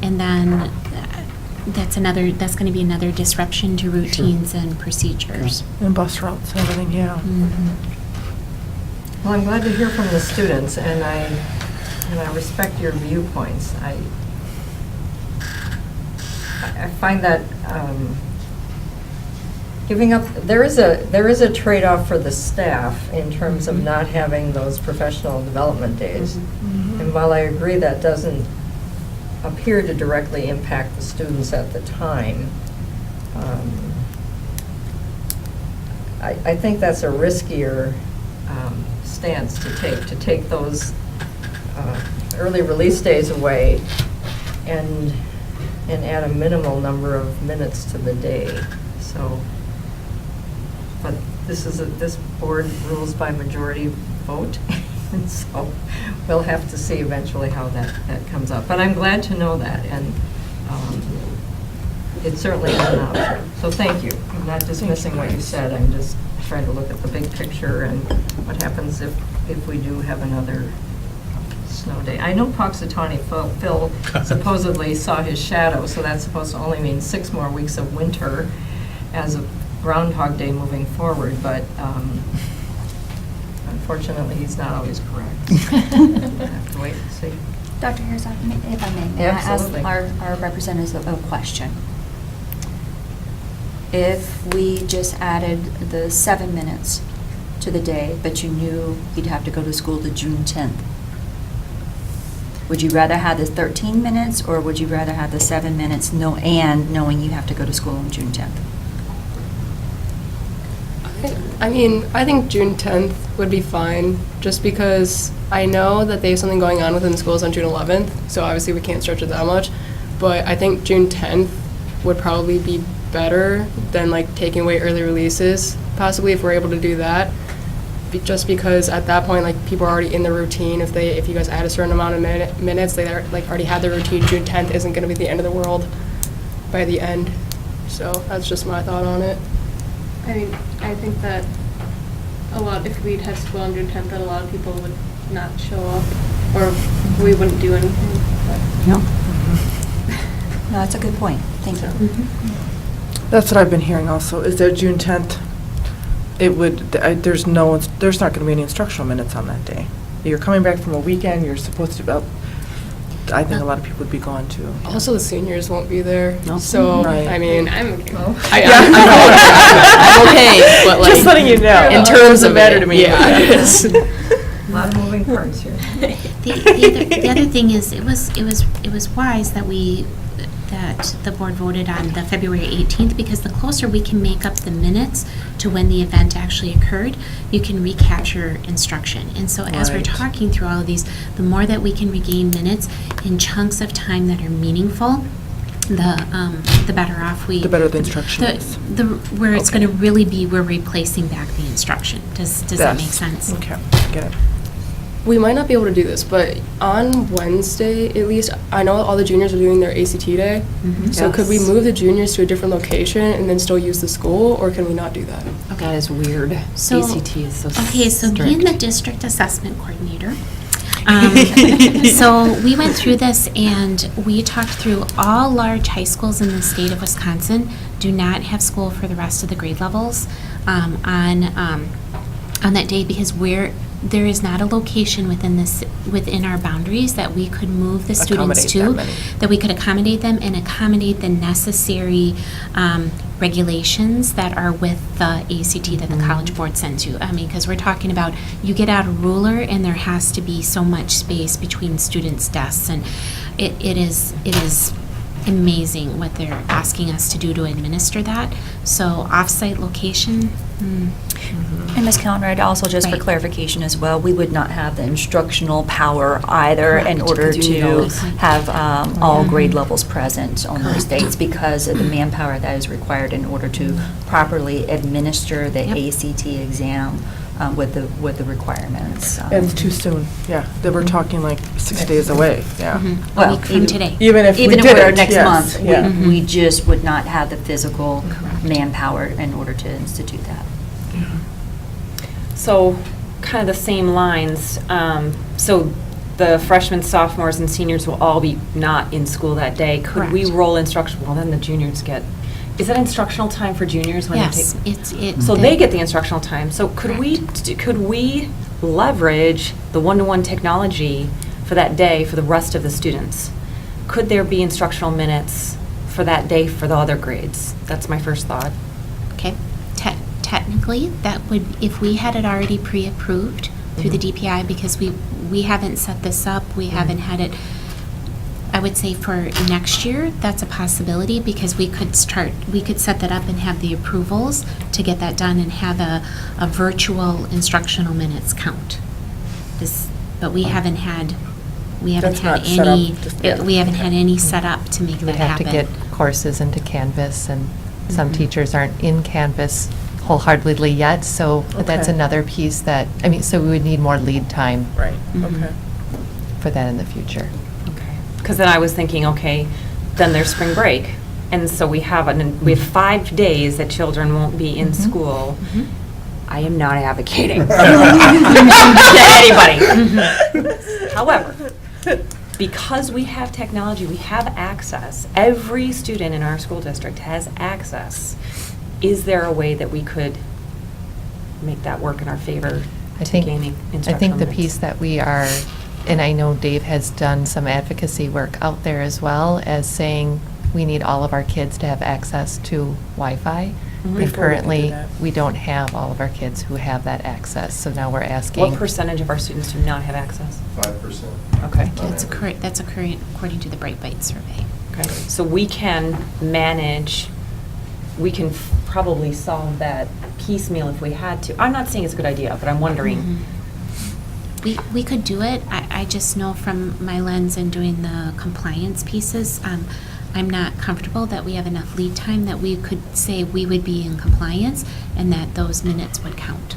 then that's going to be another disruption to routines and procedures. And bus routes and everything, yeah. Well, I'm glad to hear from the students, and I respect your viewpoints. I find that giving up, there is a trade-off for the staff in terms of not having those professional development days. And while I agree that doesn't appear to directly impact the students at the time, I think that's a riskier stance to take those early release days away and add a minimal number of minutes to the day. So, but this board rules by majority vote, and so we'll have to see eventually how that comes up. But I'm glad to know that, and it certainly is an option. So thank you. I'm not dismissing what you said. I'm just trying to look at the big picture and what happens if we do have another snow day. I know Puxatawney Phil supposedly saw his shadow, so that's supposed to only mean 6 more weeks of winter as a Groundhog Day moving forward, but unfortunately, he's not always correct. We'll have to wait and see. Dr. Herzog, if I may Absolutely. I ask our representatives a question? If we just added the 7 minutes to the day, but you knew you'd have to go to school to June 10th, would you rather have the 13 minutes, or would you rather have the 7 minutes knowing you have to go to school on June 10th? I mean, I think June 10th would be fine, just because I know that they have something going on within the schools on June 11th, so obviously we can't stretch it that much. But I think June 10th would probably be better than like taking away early releases, possibly, if we're able to do that. Just because at that point, like, people are already in the routine. If you guys add a certain amount of minutes, they are, like, already had the routine. June 10th isn't going to be the end of the world by the end. So that's just my thought on it. I mean, I think that if we'd had school on June 10th, that a lot of people would not show up, or we wouldn't do anything. No. No, that's a good point. Thank you. That's what I've been hearing also, is that June 10th, there's not going to be any instructional minutes on that day. You're coming back from a weekend, you're supposed to, I think a lot of people would be gone too. Also, the seniors won't be there. No. So, Right. I mean, I'm okay. I'm okay, but like. Just letting you know. In terms of matter it, to me. yeah, it is. A lot of moving parts here. The other thing is, it was wise that the board voted on the February 18th, because the closer we can make up the minutes to when the event actually occurred, you can recapture instruction. And so as we're Right. talking through all of these, the more that we can regain minutes in chunks of time that are meaningful, the better off we. The better the instruction is. Where it's going to really be, we're replacing back the instruction. Does that make Yes. sense? Okay, get it. We might not be able to do this, but on Wednesday, at least, I know all the juniors are doing their ACT day. So could we Yes. move the juniors to a different location and then still use the school, or can we not do that? That is weird. So- ACT is so strict. Okay, so being the district assessment coordinator, so we went through this and we talked through all large high schools in the state of Wisconsin do not have school for the rest of the grade levels on that day, because there is not a location within our boundaries that we could move the students Accommodate to, that many. that we could accommodate them and accommodate the necessary regulations that are with the ACT that the College Board sends you. I mean, because we're talking about, you get out a ruler and there has to be so much space between students' desks, and it is amazing what they're asking us to do to administer that. So off-site location. And Ms. Conrad, also just for Right. clarification as well, we would not have the instructional power either in Correct. order To do to those. have all grade levels present on those dates, because of the manpower that is required in order to properly administer the Yep. ACT exam with the requirements. It's too soon, yeah. They were talking like 6 days away, yeah. A Well, week from today. Even if we Even if did we're it, next yes, month, yeah. we just would not have the physical manpower in order to institute that. So, kind of the same lines, so the freshmen, sophomores, and seniors will all be not in school that day. Could we Correct. roll instruction, well, then the juniors get, is that instructional time for juniors when they Yes, take? it's. So they get the instructional time. So could we leverage the one-to-one technology for that day for the rest of the students? Could there be instructional minutes for that day for the other grades? That's my first thought. Okay. Technically, that would, if we had it already pre-approved through the DPI, because we haven't set this up, we haven't had it, I would say for next year, that's a possibility, because we could set that up and have the approvals to get that done and have a virtual instructional minutes count. But we haven't had That's not set up just yet. we haven't had any set up to make You that would have to happen. get courses into Canvas, and some teachers aren't in Canvas wholeheartedly yet, so that's Okay. another piece that, I mean, so we would need more lead time Right, Mhm. okay. for that in the future. Okay. Because then I was thinking, okay, then there's spring break. And so we have 5 days that children won't be in school. I am not advocating to anybody. However, because we have technology, we have access, every student in our school district has access. Is there a way that we could make that work in our favor I to think, gaining I instructional think the minutes? piece that we are, and I know Dave has done some advocacy work out there as well, as saying we need all of our kids to have access to Wi-Fi. Mhm. And Before we can do currently, that. we don't have all of our kids who have that access, so now we're asking. What percentage of our students do not have access? 5%. Okay. That's occurring according to the Bright Bite survey. Okay, so we can manage, we can probably solve that piecemeal if we had to. I'm not saying it's a good idea, but I'm wondering. We could do it. I just know from my lens in doing the compliance pieces, I'm not comfortable that we have enough lead time that we could say we would be in compliance and that those minutes would count.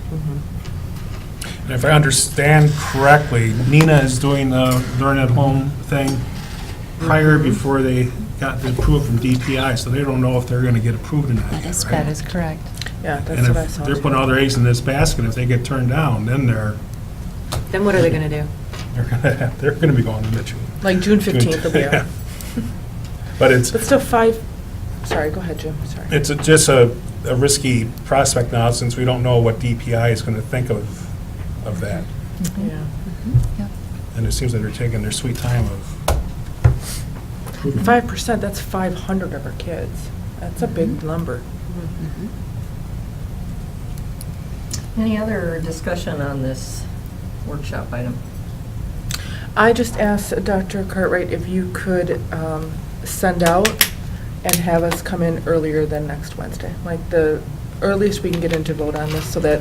And if I understand correctly, Nina is doing the learn at home thing prior, before they got the approval from DPI, so they don't know if they're going to get approved or not. That is yet, That right? is correct. Yeah, that's And what I if saw. they're putting all their eggs in this basket, if they get turned down, then they're Then what are they going to do? they're going to be going to Mitchell. Like June 15th will be out. But it's, But still sorry, go ahead, Jim, sorry. it's just a risky prospect now, since we don't know what DPI is going to think of that. Yeah. Yep. And it seems that they're taking their sweet time of approving. 5%, that's 500 of our kids. That's a big number. Any other discussion on this workshop item? I just asked Dr. Cartwright if you could send out and have us come in earlier than next Wednesday. Like the earliest we can get in to vote on this, so that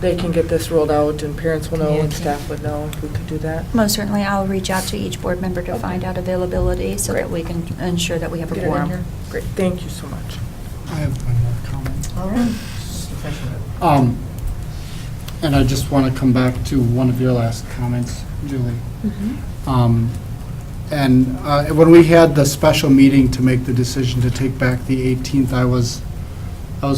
they can get this rolled out and parents will know and staff would know if we could do that. Most certainly, I'll reach out to each board member to Okay. find out availability so that Great. we can ensure that we have a Get it in quorum. here? Great, thank you so much. I have one more comment. All right. And I just want to come back to one of your last comments, Julie. And when we had the special meeting to make the decision to take back the 18th, I was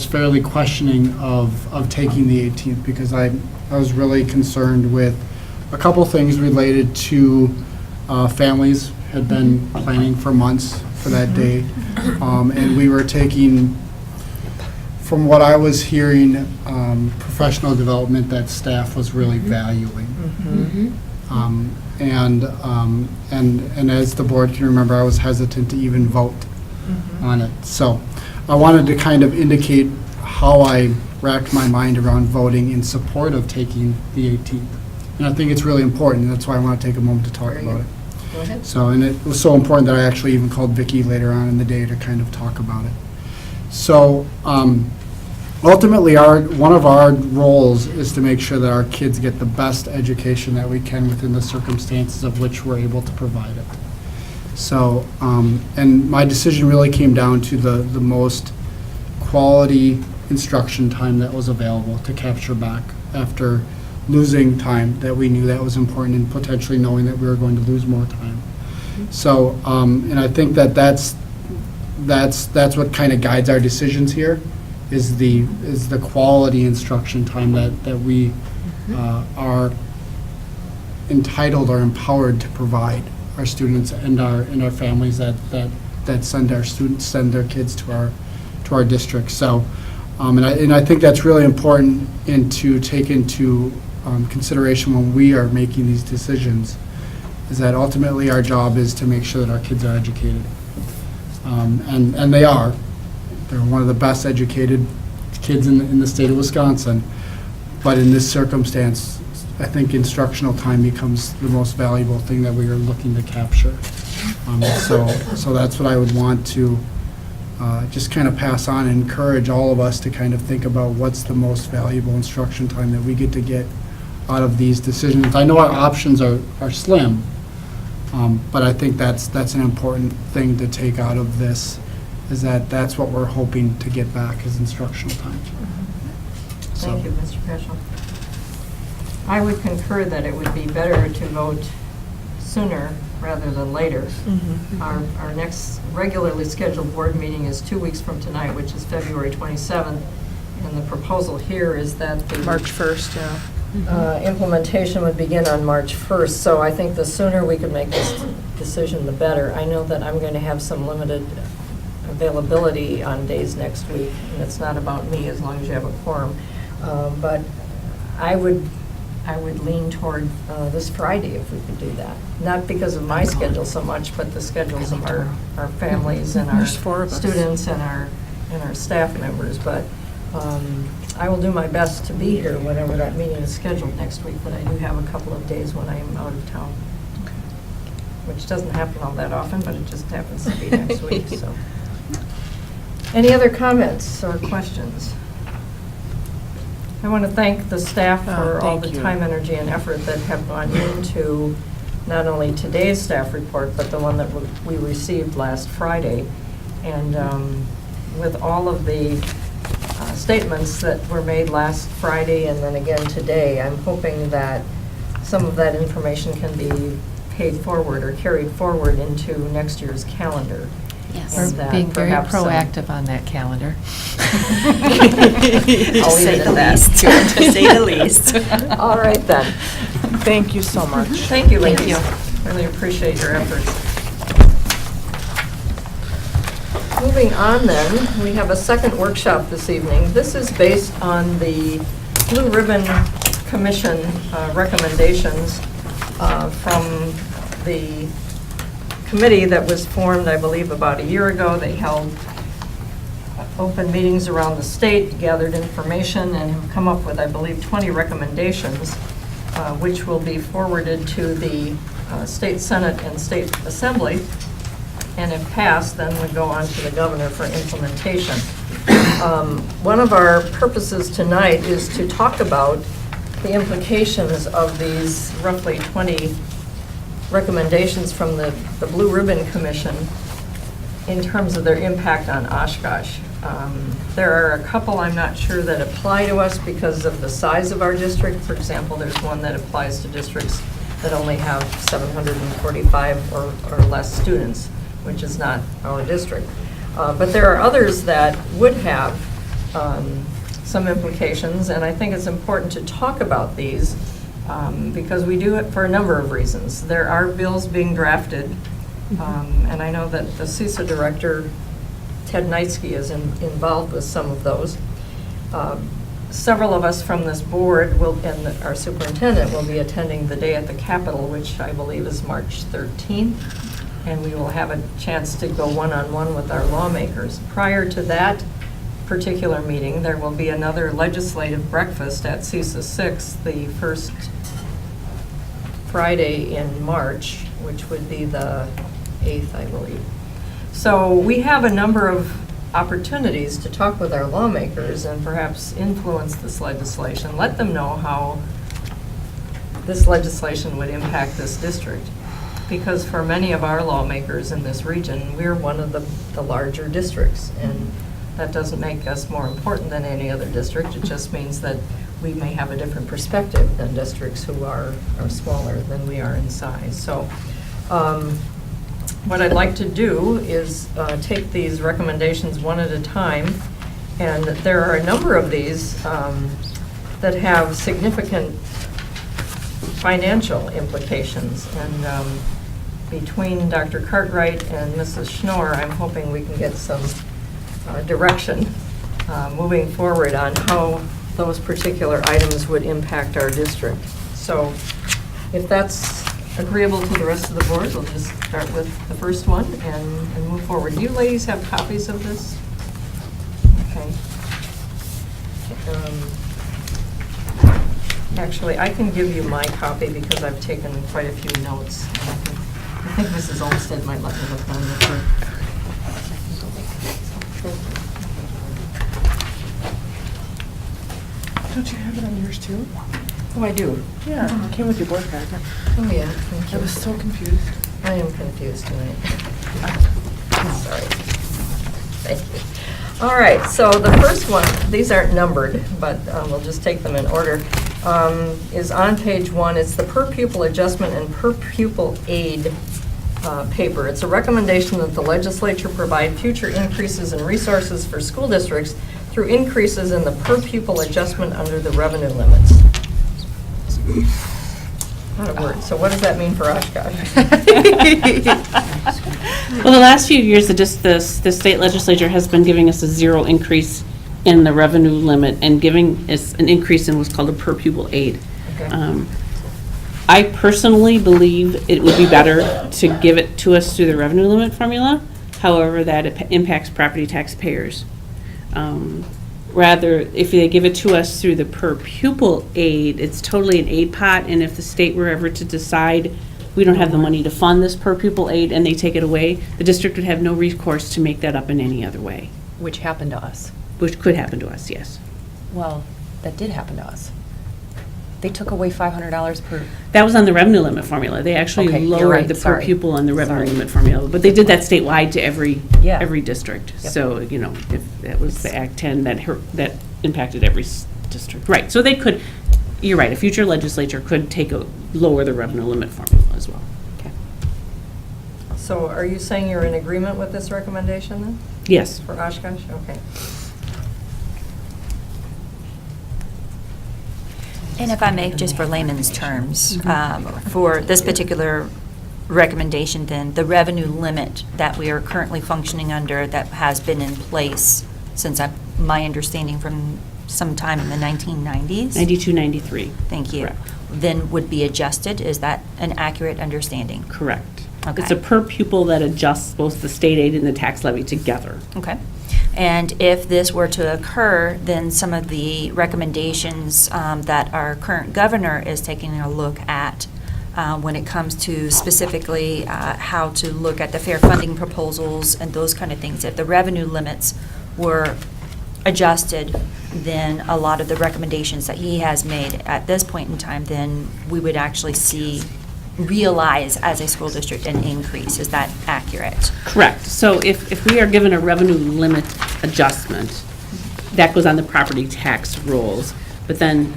fairly questioning of taking the 18th, because I was really concerned with a couple things related to families had been planning for months for that day. And we were taking, from what I was hearing, professional development that staff was really valuing. And as the board can remember, I was hesitant to even vote on it. So I wanted to kind of indicate how I racked my mind around voting in support of taking the 18th. And I think it's really important, and that's why I want to take a moment to talk about it. Go ahead. So, and it was so important that I actually even called Vicki later on in the day to kind of talk about it. So, ultimately, one of our roles is to make sure that our kids get the best education that we can within the circumstances of which we're able to provide it. So, and my decision really came down to the most quality instruction time that was available to capture back after losing time that we knew that was important, and potentially knowing that we were going to lose more time. So, and I think that's what kind of guides our decisions here, is the quality instruction time that we are entitled or empowered to provide our students and our families that send their kids to our district. So, and I think that's really important to take into consideration when we are making these decisions, is that ultimately our job is to make sure that our kids are educated. And they are. They're one of the best educated kids in the state of Wisconsin. But in this circumstance, I think instructional time becomes the most valuable thing that we are looking to capture. So that's what I would want to just kind of pass on and encourage all of us to kind of think about what's the most valuable instruction time that we get to get out of these decisions. I know our options are slim, but I think that's an important thing to take out of this, is that's what we're hoping to get back, is instructional time. Thank you, Mr. Peschel. I would concur that it would be better to vote sooner rather than later. Our next regularly scheduled board meeting is 2 weeks from tonight, which is February 27th, and the proposal here is that the March 1st, yeah. Implementation would begin on March 1st, so I think the sooner we can make this decision, the better. I know that I'm going to have some limited availability on days next week, and it's not about me as long as you have a quorum. But I would lean toward this Friday if we could do that. Not because of my schedule so much, but the schedules of our families and our There's 4 of us. students and our staff members. But I will do my best to be here whenever that meeting is scheduled next week, but I do have a couple of days when I am out of town, which doesn't happen all that often, but it just happens to be next week. So, any other comments or questions? I want to thank the staff for all the thank you. time, energy, and effort that have gone into not only today's staff report, but the one that we received last Friday. And with all of the statements that were made last Friday and then again today, I'm hoping that some of that information can be paid forward or carried forward into next year's calendar. Yes. And We're that being very perhaps some- proactive on that calendar. I'll leave it at that. To say the least. All right, then. Thank you so much. Thank you, ladies. Really appreciate your efforts. Moving on, then, we have a second workshop this evening. This is based on the Blue Ribbon Commission recommendations from the committee that was formed, I believe, about a year ago. They held open meetings around the state, gathered information, and have come up with, I believe, 20 recommendations, which will be forwarded to the State Senate and State Assembly, and if passed, then would go on to the governor for implementation. One of our purposes tonight is to talk about the implications of these roughly 20 recommendations from the Blue Ribbon Commission in terms of their impact on Oshkosh. There are a couple I'm not sure that apply to us because of the size of our district. For example, there's one that applies to districts that only have 745 or less students, which is not our district. But there are others that would have some implications, and I think it's important to talk about these because we do it for a number of reasons. There are bills being drafted, and I know that the CISA director, Ted Knightsky, is involved with some of those. Several of us from this board and our superintendent will be attending the day at the Capitol, which I believe is March 13th, and we will have a chance to go one-on-one with our lawmakers. Prior to that particular meeting, there will be another legislative breakfast at CISA 6, the first Friday in March, which would be the 8th, I believe. So we have a number of opportunities to talk with our lawmakers and perhaps influence this legislation, let them know how this legislation would impact this district. Because for many of our lawmakers in this region, we're one of the larger districts, and that doesn't make us more important than any other district. It just means that we may have a different perspective than districts who are smaller than we are in size. So what I'd like to do is take these recommendations one at a time, and there are a number of these that have significant financial implications, and between Dr. Cartwright and Mrs. Schnorr, I'm hoping we can get some direction moving forward on how those particular items would impact our district. So if that's agreeable to the rest of the board, we'll just start with the first one and move forward. Do you ladies have copies of this? Okay. Actually, I can give you my copy because I've taken quite a few notes. I think Mrs. Olmsted might let me look on this one. Don't you have it on yours too? Oh, I do. Yeah, it came with your board packet. Oh, yeah, thank you. I was so confused. I am confused tonight. Sorry. Thank you. All right, so the first one, these aren't numbered, but we'll just take them in order, is on page 1. It's the per pupil adjustment and per pupil aid paper. It's a recommendation that the legislature provide future increases in resources for school districts through increases in the per pupil adjustment under the revenue limits. Not a word. So what does that mean for Oshkosh? Well, the last few years, the state legislature has been giving us a 0 increase in the revenue limit and giving us an increase in what's called a per pupil aid. Okay. I personally believe it would be better to give it to us through the revenue limit formula. However, that impacts property taxpayers. Rather, if they give it to us through the per pupil aid, it's totally an aid pot, and if the state were ever to decide we don't have the money to fund this per pupil aid and they take it away, the district would have no recourse to make that up in any other way. Which happened to us. Which could happen to us, yes. Well, that did happen to us. They took away $500 per. That was on the revenue limit formula. They actually Okay, you're lowered right, the per sorry. pupil on the revenue Sorry. limit formula. But they did that statewide to every Yeah. district. Yep. So, if that was the Act 10, that impacted every district. Right, so they could, you're right, a future legislature could lower the revenue limit formula as well. Okay. So are you saying you're in agreement with this recommendation then, Yes. for Oshkosh? Okay. And if I may, just for layman's terms, for this particular recommendation, then, the revenue limit that we are currently functioning under that has been in place since my understanding from sometime in the 1990s? 92, 93. Thank you. Correct. Then would be adjusted. Is that an accurate understanding? Correct. Okay. It's a per pupil that adjusts both the state aid and the tax levy together. Okay. And if this were to occur, then some of the recommendations that our current governor is taking a look at when it comes to specifically how to look at the fair funding proposals and those kind of things, if the revenue limits were adjusted, then a lot of the recommendations that he has made at this point in time, then we would actually realize as a school district an increase. Is that accurate? Correct. So if we are given a revenue limit adjustment, that goes on the property tax rolls. But then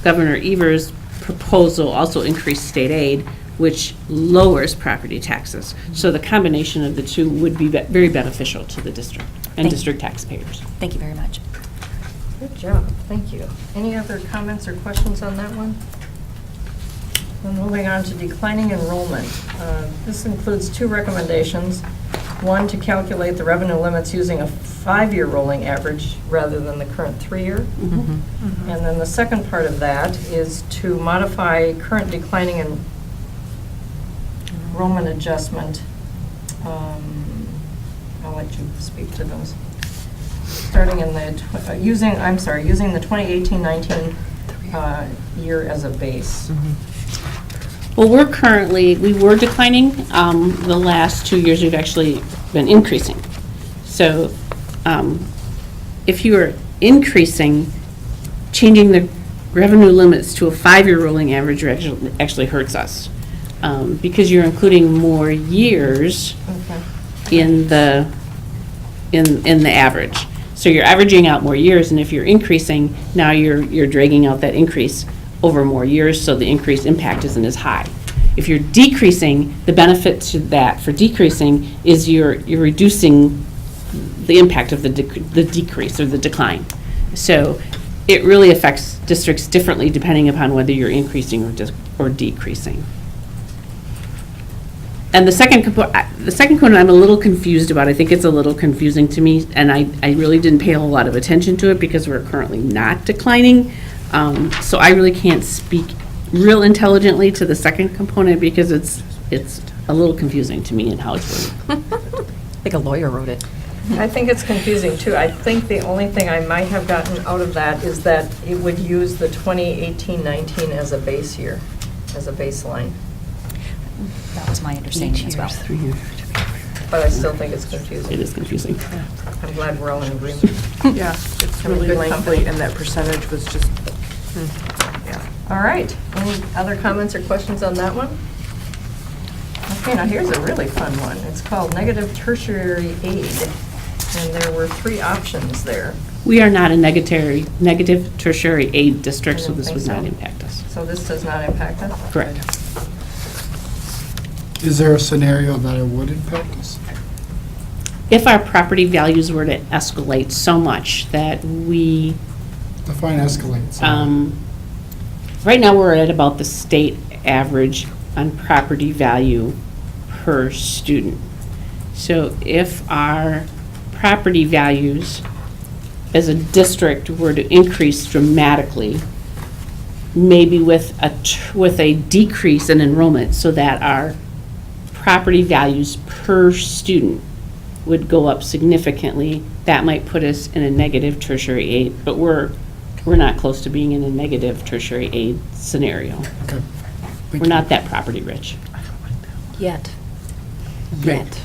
Governor Evers' proposal also increased state aid, which lowers property taxes. So the combination of the two would be very beneficial to the district and district taxpayers. Thank you very much. Good job, thank you. Any other comments or questions on that one? Then moving on to declining enrollment. This includes 2 recommendations. One, to calculate the revenue limits using a 5-year rolling average rather than the current 3-year. Mm-hmm. And then the second part of that is to modify current declining enrollment adjustment. I'll let you speak to those. Starting in the, using the 2018-19 year as a base. Well, we were declining. The last 2 years, we've actually been increasing. So if you are increasing, changing the revenue limits to a 5-year rolling average actually hurts us because you're including more years in the average. So you're averaging out more years, and if you're increasing, now you're dragging out that increase over more years, so the increased impact isn't as high. If you're decreasing, the benefit to that for decreasing is you're reducing the impact of the decrease or the decline. So it really affects districts differently depending upon whether you're increasing or decreasing. And the second component I'm a little confused about. I think it's a little confusing to me, and I really didn't pay a whole lot of attention to it because we're currently not declining. So I really can't speak real intelligently to the second component because it's a little confusing to me in how it's worded. I think a lawyer wrote it. I think it's confusing too. I think the only thing I might have gotten out of that is that it would use the 2018-19 as a base year, as a baseline. That was my understanding as well. 3 years. But I still think it's confusing. It is confusing. I'm glad we're all in agreement. Yeah, it's Having really good lengthy, company. and that percentage was just, yeah. All right. Any other comments or questions on that one? Okay, now here's a really fun one. It's called negative tertiary aid, and there were 3 options there. We are not a negative tertiary aid district, I so didn't this think would not so. impact us. So this does not impact us? Correct. Is there a scenario that it would impact us? If our property values were to escalate so much that we, Define escalate. right now we're at about the state average on property value per student. So if our property values as a district were to increase dramatically, maybe with a decrease in enrollment so that our property values per student would go up significantly, that might put us in a negative tertiary aid, but we're not close to being in a negative tertiary aid scenario. Okay. We're not that property rich. Yet. Yet.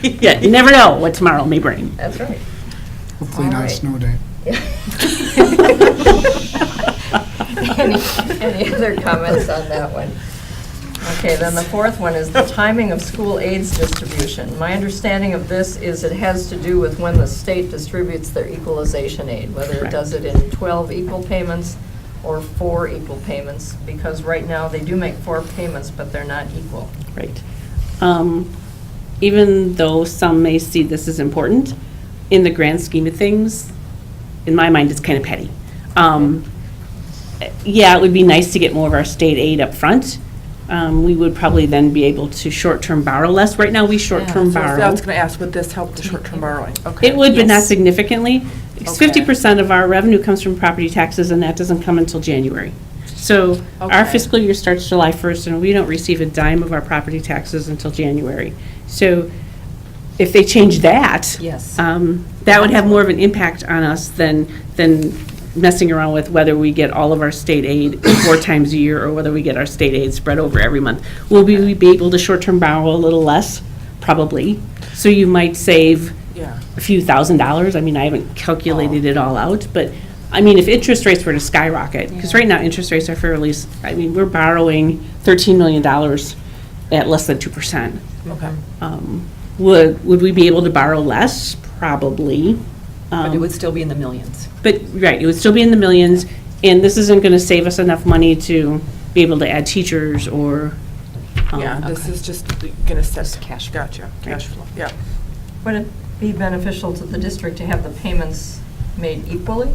Yeah, you never know what tomorrow may bring. That's right. Hopefully All not a right. snow day. Any other comments on that one? Okay, then the 4th one is the timing of school aids distribution. My understanding of this is it has to do with when the state distributes their equalization aid, whether it Correct. does it in 12 equal payments or 4 equal payments, because right now they do make 4 payments, but they're not equal. Right. Even though some may see this as important, in the grand scheme of things, in my mind, it's kind of petty. Yeah, it would be nice to get more of our state aid up front. We would probably then be able to short-term borrow less. Right now, we short-term So borrow. I was going to ask, would this help the short-term borrowing? Okay. It would, but not Yes. significantly. Okay. 50% of our revenue comes from property taxes, and that doesn't come until January. So our Okay. fiscal year starts July 1st, and we don't receive a dime of our property taxes until January. So if they change that, Yes. that would have more of an impact on us than messing around with whether we get all of our state aid 4 times a year or whether we get our state aid spread over every month. Will we be able to short-term borrow a little less? Probably. So you might save Yeah. a few $1,000s. I mean, I haven't calculated it all out, but, I mean, if interest rates were to skyrocket, because right now interest rates are fairly, we're borrowing $13 million at less than 2%. Okay. Would we be able to borrow less? Probably. But it would still be in the millions. But, right, it would still be in the millions, and this isn't going to save us enough money to be able to add teachers or. Yeah, this is just going to set cash. Gotcha, cash flow, yeah. Would it be beneficial to the district to have the payments made equally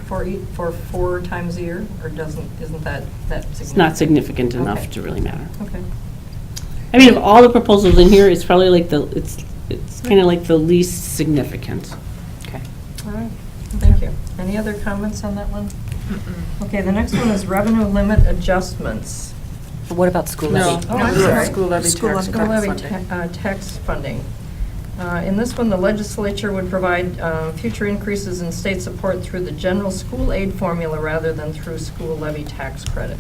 for 4 times a year, or isn't that significant? It's not significant enough Okay. to really matter. Okay. I mean, of all the proposals in here, it's probably like it's kind of like the least significant. Okay. All right, thank you. Any other comments on that one? Okay, the next one is revenue limit adjustments. What about school No. levy? Oh, I'm sorry. School levy School tax levy funding. tax funding. In this one, the legislature would provide future increases in state support through the general school aid formula rather than through school levy tax credit.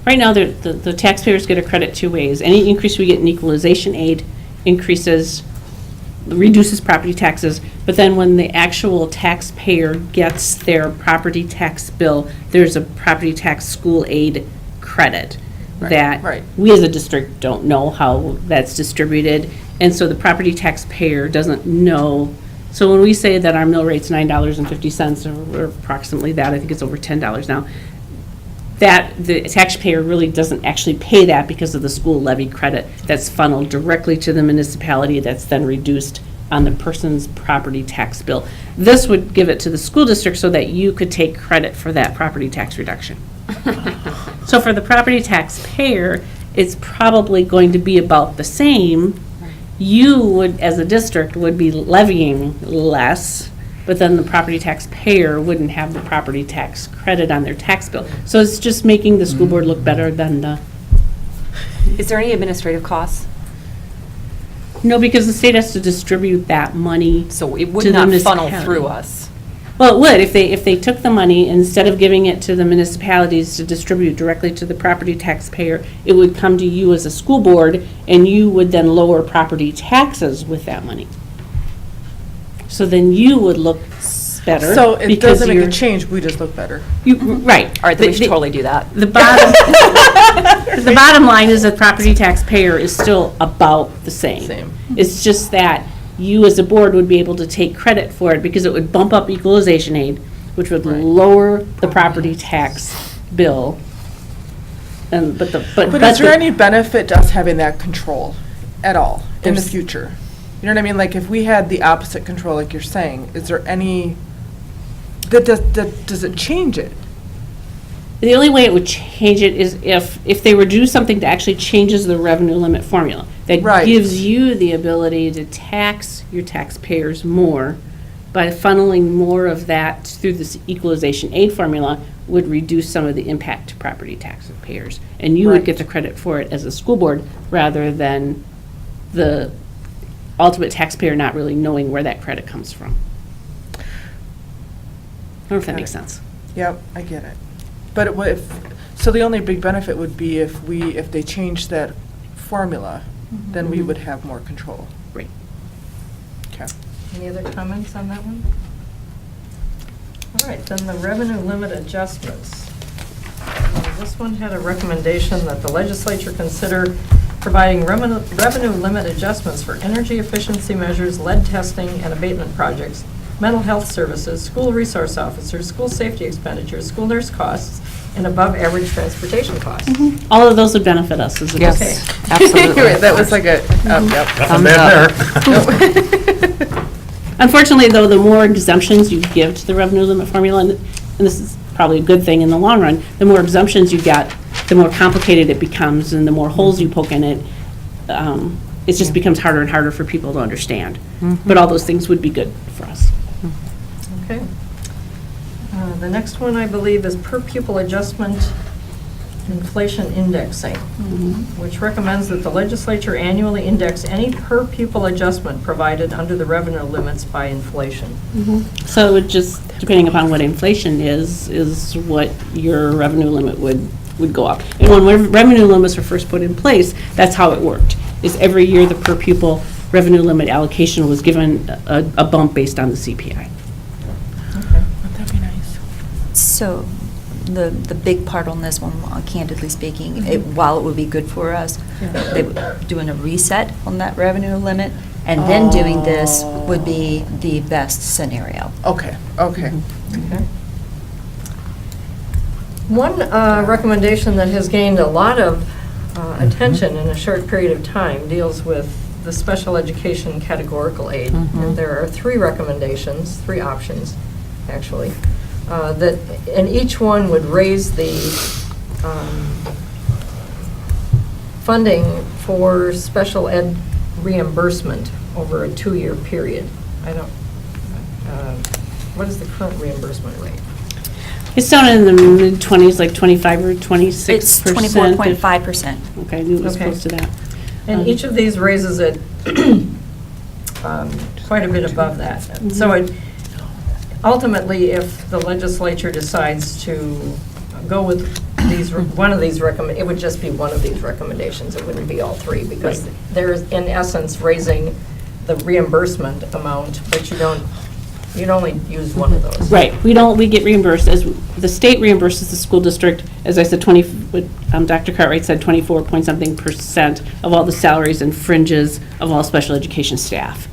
Right now, the taxpayers get a credit 2 ways. Any increase we get in equalization aid reduces property taxes, but then when the actual taxpayer gets their property tax bill, there's a property tax school aid credit that right. we as a district don't know how that's distributed, and so the property taxpayer doesn't know So when we say that our mill rate's $9.50, or approximately that, I think it's over $10 now, that the taxpayer really doesn't actually pay that because of the school levy credit that's funneled directly to the municipality that's then reduced on the person's property tax bill. This would give it to the school district so that you could take credit for that property tax reduction. So for the property taxpayer, it's probably going to be about the same. You would, as a district, would be levying less, but then the property taxpayer wouldn't have the property tax credit on their tax bill. So it's just making the school board look better than the, Is there any administrative costs? no, because the state has to distribute that money. So it To would the not funnel municipality. through us? Well, it would, if they took the money, instead of giving it to the municipalities to distribute directly to the property taxpayer, it would come to you as a school board, and you would then lower property taxes with that money. So then you would look better. So it because doesn't make you're- a change, we just look better. Right. All right, then we should totally do that. The bottom, the bottom line is that property taxpayer is still about the same. Same. It's just that you as a board would be able to take credit for it because it would bump up equalization aid, which would Right. lower the property tax bill. And, but But is there any benefit to us having that control at all in the future? You know what I mean? Like, if we had the opposite control, like you're saying, is there any, does it change it? The only way it would change it is if they were to do something that actually changes the revenue limit formula. That Right. gives you the ability to tax your taxpayers more by funneling more of that through this equalization aid formula would reduce some of the impact to property taxpayers. And you would Right. get the credit for it as a school board rather than the ultimate taxpayer not really knowing where that credit comes from. I don't know if that Got makes it. sense. Yep, I get it. But so the only big benefit would be if they changed that formula, then we would have more control. Right. Okay. Any other comments on that one? All right, then the revenue limit adjustments. This one had a recommendation that the legislature consider providing revenue limit adjustments for energy efficiency measures, lead testing and abatement projects, mental health services, school resource officers, school safety expenditures, school nurse costs, and above-average transportation costs. All of those would benefit us as a Yes, district. absolutely. Right, that was like a, yep. Nothing bad there. Unfortunately, though, the more exemptions you give to the revenue limit formula, and this is probably a good thing in the long run, the more exemptions you get, the more complicated it becomes, and the more holes you poke in it, it just becomes harder and harder for people to understand. But all those things would be good for us. Okay. The next one, I believe, is per pupil adjustment inflation indexing, which recommends that the legislature annually index any per pupil adjustment provided under the revenue limits by inflation. So it would just, depending upon what inflation is what your revenue limit would go up. And when revenue limits were first put in place, that's how it worked, is every year the per pupil revenue limit allocation was given a bump based on the CPI. That'd be nice. So the big part on this one, candidly speaking, while it would be good for us, doing a reset on that revenue limit and then doing this would be the best scenario. Okay, okay. Okay. One recommendation that has gained a lot of attention in a short period of time deals with the special education categorical aid. And there are three recommendations, three options, actually, and each one would raise the funding for special ed reimbursement over a 2-year period. What is the current reimbursement rate? It's down in the mid-20s, like 25 or 26%. It's 24.5%. Okay, I knew it was Okay. close to that. And each of these raises it quite a bit above that. So it, ultimately, if the legislature decides to go with one of these it would just be one of these recommendations. It wouldn't be all three, because they're in essence raising the reimbursement amount, but you'd only use one of those. Right, we get reimbursed, as the state reimburses the school district, as I said, Dr. Cartwright said, 24 point something% of all the salaries and fringes of all special education staff.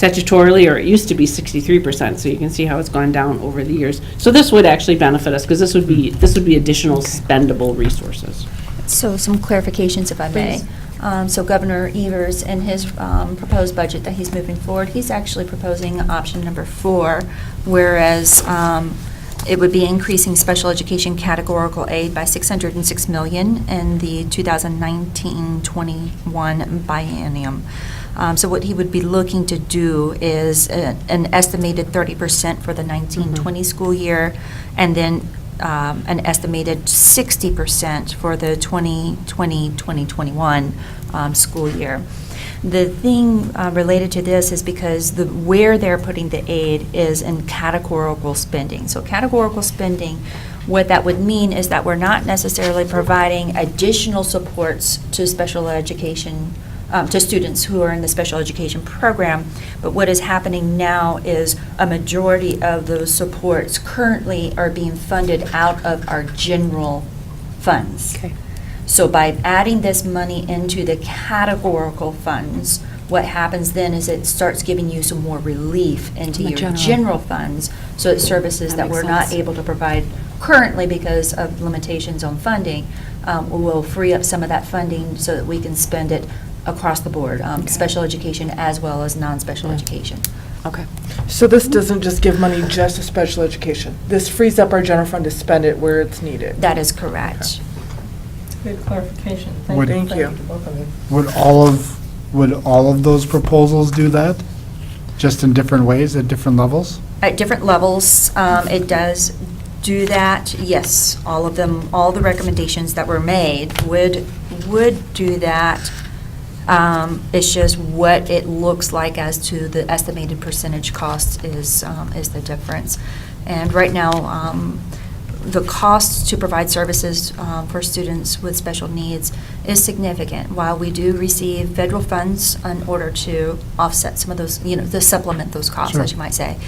statutorily, or it used to be 63%, so you can see how it's gone down over the years. So this would actually benefit us, because this would be additional spendable resources. So some clarifications, if I may. So Governor Evers, in his proposed budget that he's moving forward, he's actually proposing option number 4, whereas it would be increasing special education categorical aid by $606 million in the 2019-21 biennium. So what he would be looking to do is an estimated 30% for the 19-20 school year, and then an estimated 60% for the 2020-2021 school year. The thing related to this is because where they're putting the aid is in categorical spending. So categorical spending, what that would mean is that we're not necessarily providing additional supports to special education, to students who are in the special education program, but what is happening now is a majority of those supports currently are being funded out of our general funds. Okay. So by adding this money into the categorical funds, what happens then is it starts giving you some more relief into your general funds, so that services that we're not able to provide currently because of limitations on funding, will free up some of that funding so that we can spend it across the board, special education as well as non-special education. Okay. So this doesn't just give money just to special education. This frees up our general fund to spend it where it's needed. That is correct. Good clarification. Would- Thank you Thank to both of you. Would all of those proposals do that? Just in different ways, at different levels? At different levels, it does do that, yes. All of them, all the recommendations that were made would do that. It's just what it looks like as to the estimated percentage cost is the difference. And right now, the cost to provide services for students with special needs is significant. While we do receive federal funds in order to offset some of those, to supplement those costs, Sure. as you might say,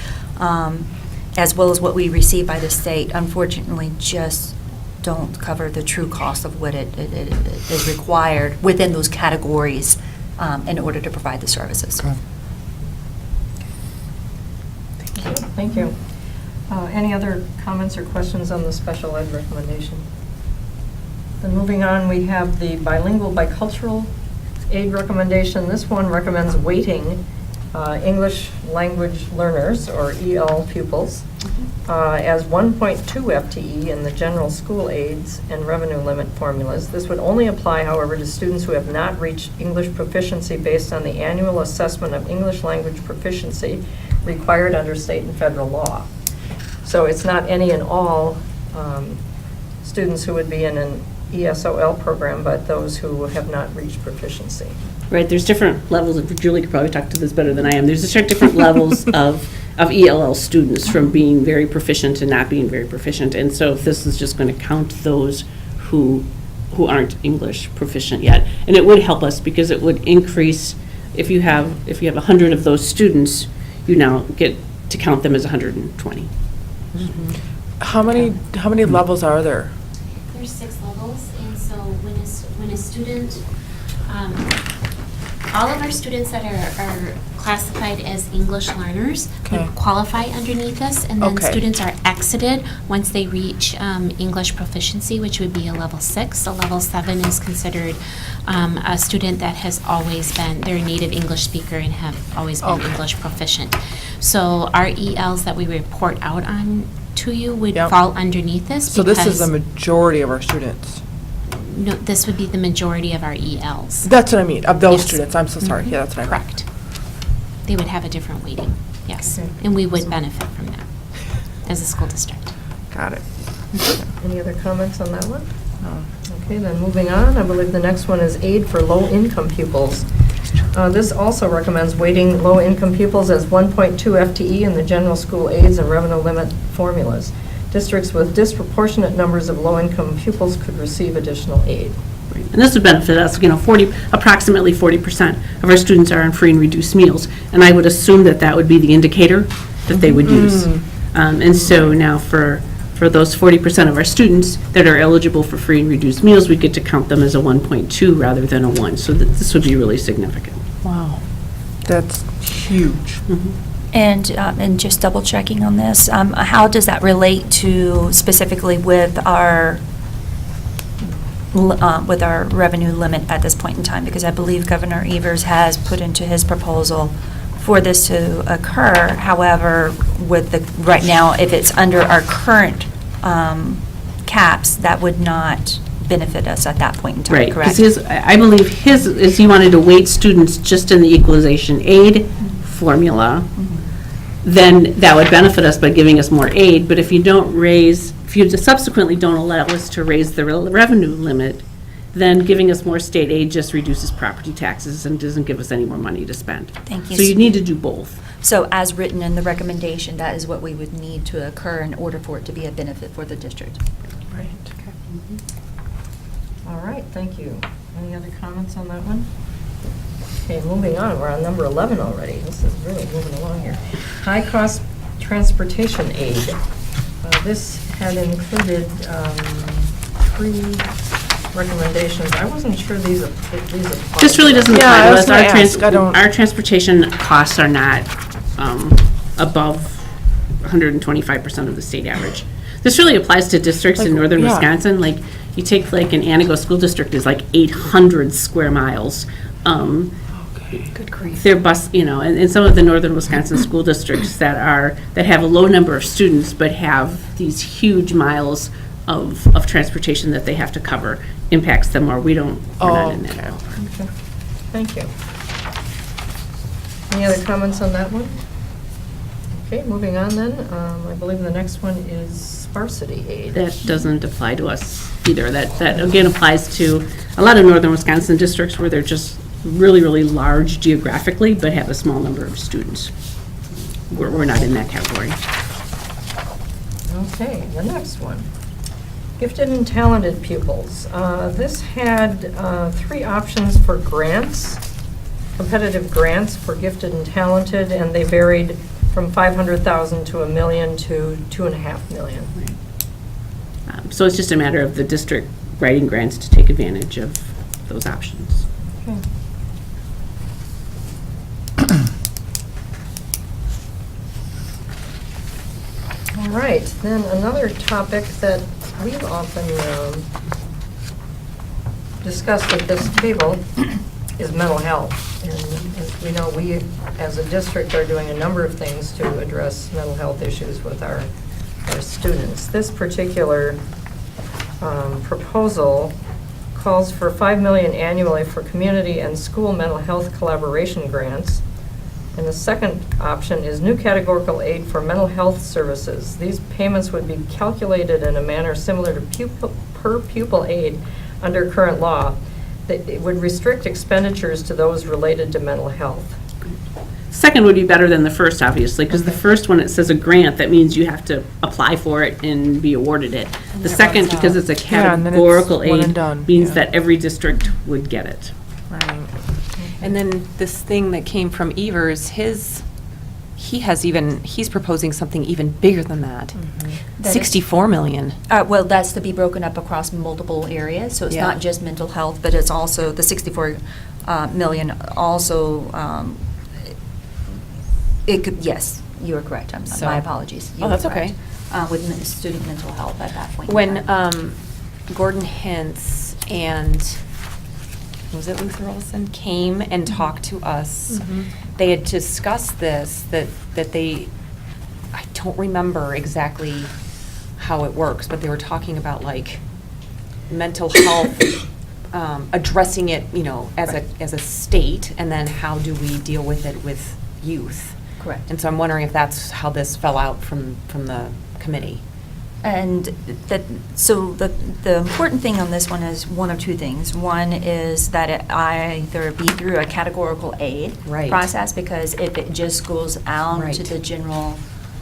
as well as what we receive by the state, unfortunately, just don't cover the true cost of what it is required within those categories in order to provide the services. Okay. Thank you. Any other comments or questions on the special ed recommendation? Then moving on, we have the bilingual bicultural aid recommendation. This one recommends weighting English language learners, or EL pupils, as 1.2 FTE in the general school aids and revenue limit formulas. This would only apply, however, to students who have not reached English proficiency based on the annual assessment of English language proficiency required under state and federal law. So it's not any and all students who would be in an ESOL program, but those who have not reached proficiency. Right, there's different levels, and Julie could probably talk to this better than I am. There's different levels of ELL students, from being very proficient to not being very proficient. And so if this is just going to count those who aren't English proficient yet. And it would help us because it would increase, if you have 100 of those students, you now get to count them as 120. How many levels are there? There's 6 levels, and so when a student, all of our students that are classified as English learners Okay. would qualify underneath this, and then Okay. students are exited once they reach English proficiency, which would be a level 6. A level 7 is considered a student that has always been, they're a native English speaker and have always been Okay. English proficient. So our ELs that we report out on to you would Yep. fall underneath this. So this is the because- majority of our students. No, this would be the majority of our ELs. That's what I mean, of those Yes. students. I'm so sorry. Mhm. Yeah, that's what I meant. Correct. They would have a different weighting, yes. Okay. And we would benefit from that as a school district. Got it. Any other comments on that one? Okay, then moving on, I believe the next one is aid for low-income pupils. This also recommends weighting low-income pupils as 1.2 FTE in the general school aids and revenue limit formulas. Districts with disproportionate numbers of low-income pupils could receive additional aid. And this would benefit us, approximately 40% of our students are on free and reduced meals. And I would assume that would be the indicator that they would use. And so now for those 40% of our students that are eligible for free and reduced meals, we get to count them as a 1.2 rather than a 1. So this would be really significant. Wow. That's huge. And just double checking on this, how does that relate to specifically with our revenue limit at this point in time? Because I believe Governor Evers has put into his proposal for this to occur. However, right now, if it's under our current caps, that would not benefit us at that point in time, Right, correct? because I believe his is he wanted to weight students just in the equalization aid formula, then that would benefit us by giving us more aid, but if you subsequently don't allow us to raise the revenue limit, then giving us more state aid just reduces property taxes and doesn't give us any more money to spend. Thank you. So you need to do both. So as written in the recommendation, that is what we would need to occur in order for it to be a benefit for the district. Right. All right, thank you. Any other comments on that one? Okay, moving on, we're on number 11 already. This is really moving along here. High-cost transportation aid. This had included 3 recommendations. I wasn't sure these apply. This really doesn't Yeah, apply I to was us. gonna ask, I don't- Our transportation costs are not above 125% of the state average. This really applies to districts in Like, northern yeah. Wisconsin. Like, you take like an Antigo School District is like 800 square miles. Good grief. Their bus, and some of the northern Wisconsin school districts that have a low number of students but have these huge miles of transportation that they have to cover impacts them, or we're not in that. Okay, thank you. Any other comments on that one? Okay, moving on then. I believe the next one is sparsity aid. That doesn't apply to us either. That again applies to a lot of northern Wisconsin districts where they're just really, really large geographically, but have a small number of students. We're not in that category. Okay, the next one. Gifted and talented pupils. This had 3 options for grants, competitive grants for gifted and talented, and they varied from $500,000 to $1 million to $2.5 million. So it's just a matter of the district writing grants to take advantage of those options. Okay. All right, then another topic that we've often discussed at this table is mental health. And as we know, we as a district are doing a number of things to address mental health issues with our students. This particular proposal calls for $5 million annually for community and school mental health collaboration grants. And the second option is new categorical aid for mental health services. These payments would be calculated in a manner similar to per pupil aid under current law. It would restrict expenditures to those related to mental health. Second would be better than the first, obviously, because the first one, it says a grant, that means you have to apply for it and be awarded it. The second, because it's a Yeah, and then it's categorical one and aid, done, means yeah. that every district would get it. Right. And then this thing that came from Evers, he's proposing something even bigger than that. That is- 64 million. Well, that's to be broken up across multiple areas, so it's Yeah. not just mental health, but it's also, the 64 million also, it could, yes, you are correct, So- my apologies. You Oh, are that's correct. okay. With student mental health at that point in When time. Gordon Hintz and, was it Luther Olson, came and talked to us, they had discussed this, that they, I don't remember exactly how it works, but they were talking about like mental health, addressing it, as a state, and then how do we deal with it with youth? Correct. And so I'm wondering if that's how this fell out from the committee. And so the important thing on this one is one of two things. One is that it either be through a categorical aid Right. process, because if it just goes out Right. to the general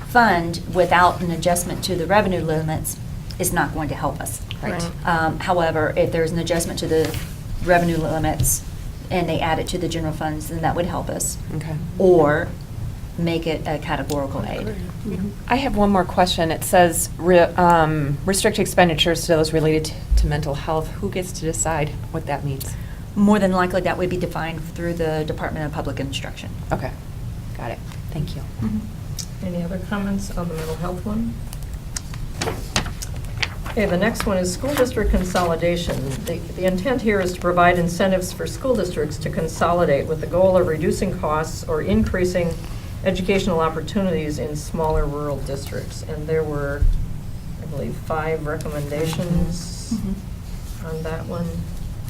fund without an adjustment to the revenue limits, it's not going to help us. Right. However, if there's an adjustment to the revenue limits and they add it to the general funds, then that would help us. Okay. Or make it a categorical aid. I have one more question. It says restrict expenditures to those related to mental health. Who gets to decide what that means? more than likely that would be defined through the Department of Public Instruction. Okay, got it. Thank you. Any other comments on the mental health one? Okay, the next one is school district consolidation. The intent here is to provide incentives for school districts to consolidate with the goal of reducing costs or increasing educational opportunities in smaller rural districts. And there were, I believe, 5 recommendations on that one.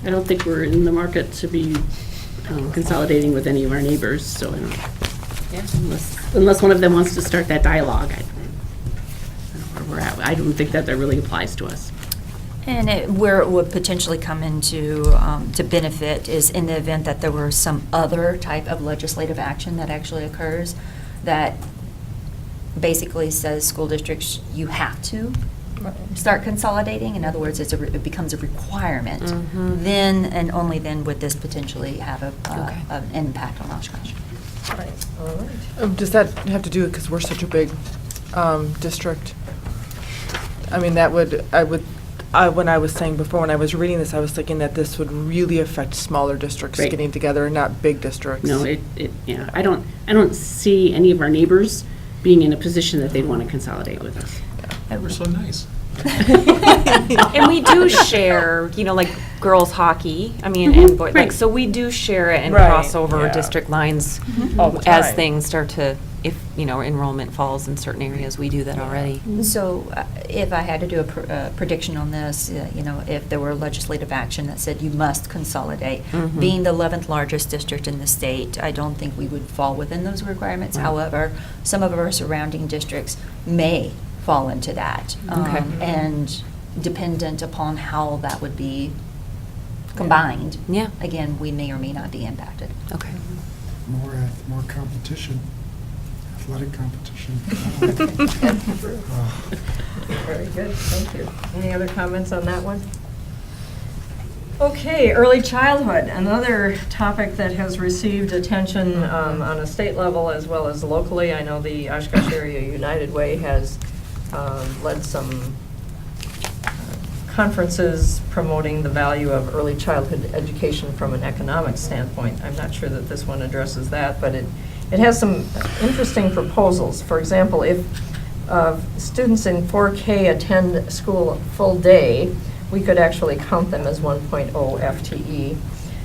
I don't think we're in the market to be consolidating with any of our neighbors, so I don't, unless one of them wants to start that dialogue, I don't know where we're at. I don't think that really applies to us. And where it would potentially come into to benefit is in the event that there were some other type of legislative action that actually occurs that basically says school districts, you have to start consolidating. In other words, it becomes a requirement. Then and only then would this potentially have an impact on Oshkosh. Right. All right. Does that have to do, because we're such a big district? I mean, when I was saying before, when I was reading this, I was thinking that this would really affect smaller districts Right. getting together, not big districts. No, yeah, I don't see any of our neighbors being in a position that they'd want to consolidate with us. We're so nice. And we do share, like girls hockey, and boys, Right. so we do share it and Right, cross over yeah. district lines All the as time. things start to, if, enrollment falls in certain areas, we do that already. So if I had to do a prediction on this, if there were legislative action that said you must consolidate, being the 11th largest district in the state, I don't think we would fall within those requirements. Right. However, some of our surrounding districts may fall into that. Okay. And dependent upon how that would be combined, Yeah, again, we may or may not be impacted. okay. More competition, athletic competition. Very good, thank you. Any other comments on that one? Okay, early childhood, another topic that has received attention on a state level as well as locally. I know the Oshkosh Area United Way has led some conferences promoting the value of early childhood education from an economic standpoint. I'm not sure that this one addresses that, but it has some interesting proposals. For example, if students in 4K attend school full day, we could actually count them as 1.0 FTE.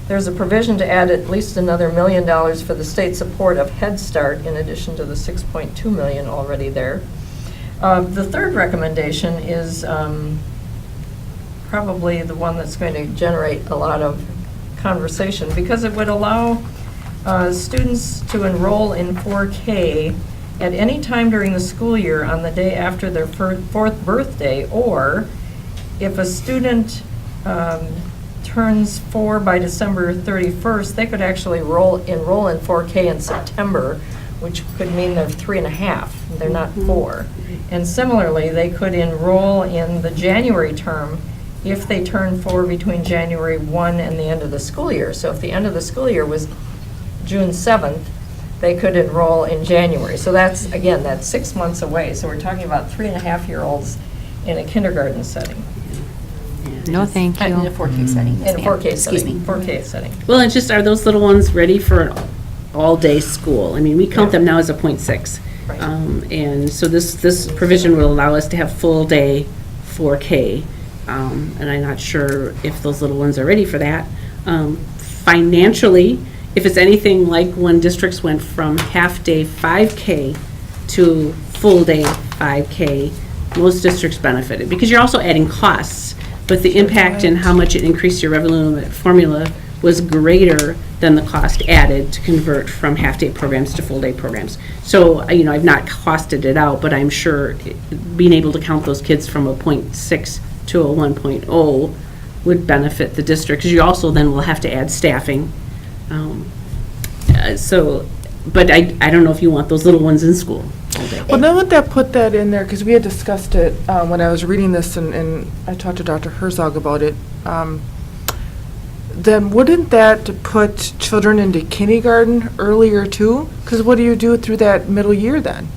There's a provision to add at least another $1 million for the state support of Head Start in addition to the $6.2 million already there. The third recommendation is probably the one that's going to generate a lot of conversation because it would allow students to enroll in 4K at any time during the school year on the day after their 4th birthday, or if a student turns 4 by December 31st, they could actually enroll in 4K in September, which could mean they're 3.5, they're not 4. And similarly, they could enroll in the January term if they turn 4 between January 1 and the end of the school year. So if the end of the school year was June 7th, they could enroll in January. So that's, again, that's 6 months away. So we're talking about 3.5-year-olds in a kindergarten setting. No, thank In a you. 4K setting. yes, In a ma'am. 4K Excuse setting. me. 4K setting. Well, it's just, are those little ones ready for an all-day school? I mean, we count them now as a .6. Right. And so this provision will allow us to have full-day 4K. And I'm not sure if those little ones are ready for that. Financially, if it's anything like when districts went from half-day 5K to full-day 5K, most districts benefited, because you're also adding costs, but the impact and how much it increased your revenue limit formula was greater than the cost added to convert from half-day programs to full-day programs. So, I've not costed it out, but I'm sure being able to count those kids from a .6 to a 1.0 would benefit the district, because you also then will have to add staffing. But I don't know if you want those little ones in school all day. Well, then would that put that in there, because we had discussed it when I was reading this, and I talked to Dr. Herzog about it, then wouldn't that put children into kindergarten earlier too? Because what do you do through that middle year then?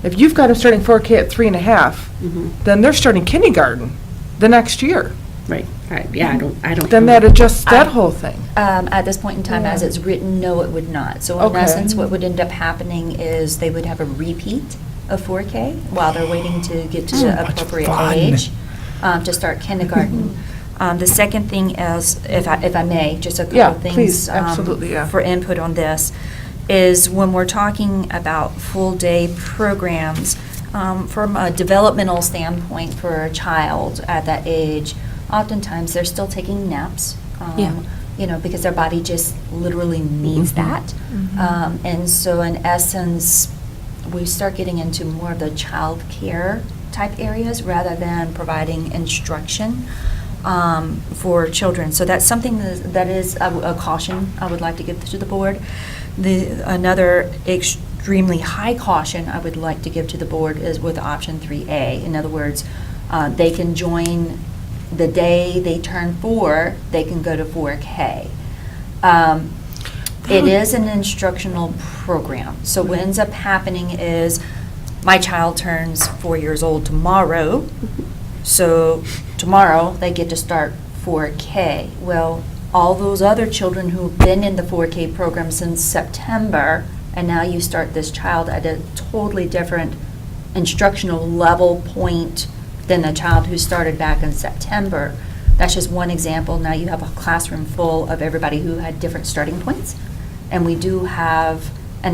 If you've got them starting 4K at 3.5, then they're starting kindergarten the next year. Right, yeah, I don't. Then that adjusts that whole thing. At this point in time, as Yeah. it's written, no, it would not. So in Okay. essence, what would end up happening is they would have a repeat of 4K while they're waiting to get to the appropriate age to start kindergarten. The second thing is, if I may, just a Yeah, couple things. please, absolutely, yeah. For input on this, is when we're talking about full-day programs, from a developmental standpoint for a child at that age, oftentimes they're still taking naps. Yeah. You know, because their body just literally needs that. And so in essence, we start getting into more of the child care type areas rather than providing instruction for children. So that's something that is a caution I would like to give to the board. Another extremely high caution I would like to give to the board is with option 3A. In other words, they can join the day they turn 4, they can go to 4K. It is an instructional program. So what ends up happening is my child turns 4 years old tomorrow. So tomorrow they get to start 4K. Well, all those other children who've been in the 4K program since September, and now you start this child at a totally different instructional level point than the child who started back in September. That's just one example. Now you have a classroom full of everybody who had different starting points, and we do have the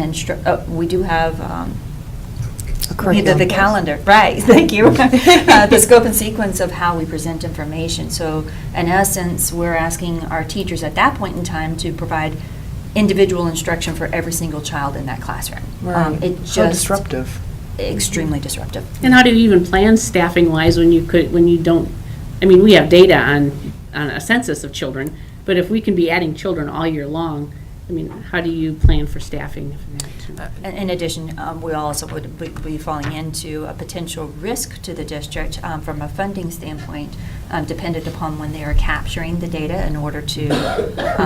calendar, right, thank you. The scope and sequence of how we present information. So in essence, we're asking our teachers at that point in time to provide individual instruction for every single child in that classroom. It How just disruptive. extremely disruptive. And how do you even plan staffing-wise when you don't, I mean, we have data on a census of children, but if we can be adding children all year long, I mean, how do you plan for staffing? In addition, we also would be falling into a potential risk to the district from a funding standpoint, dependent upon when they are capturing the data in order to,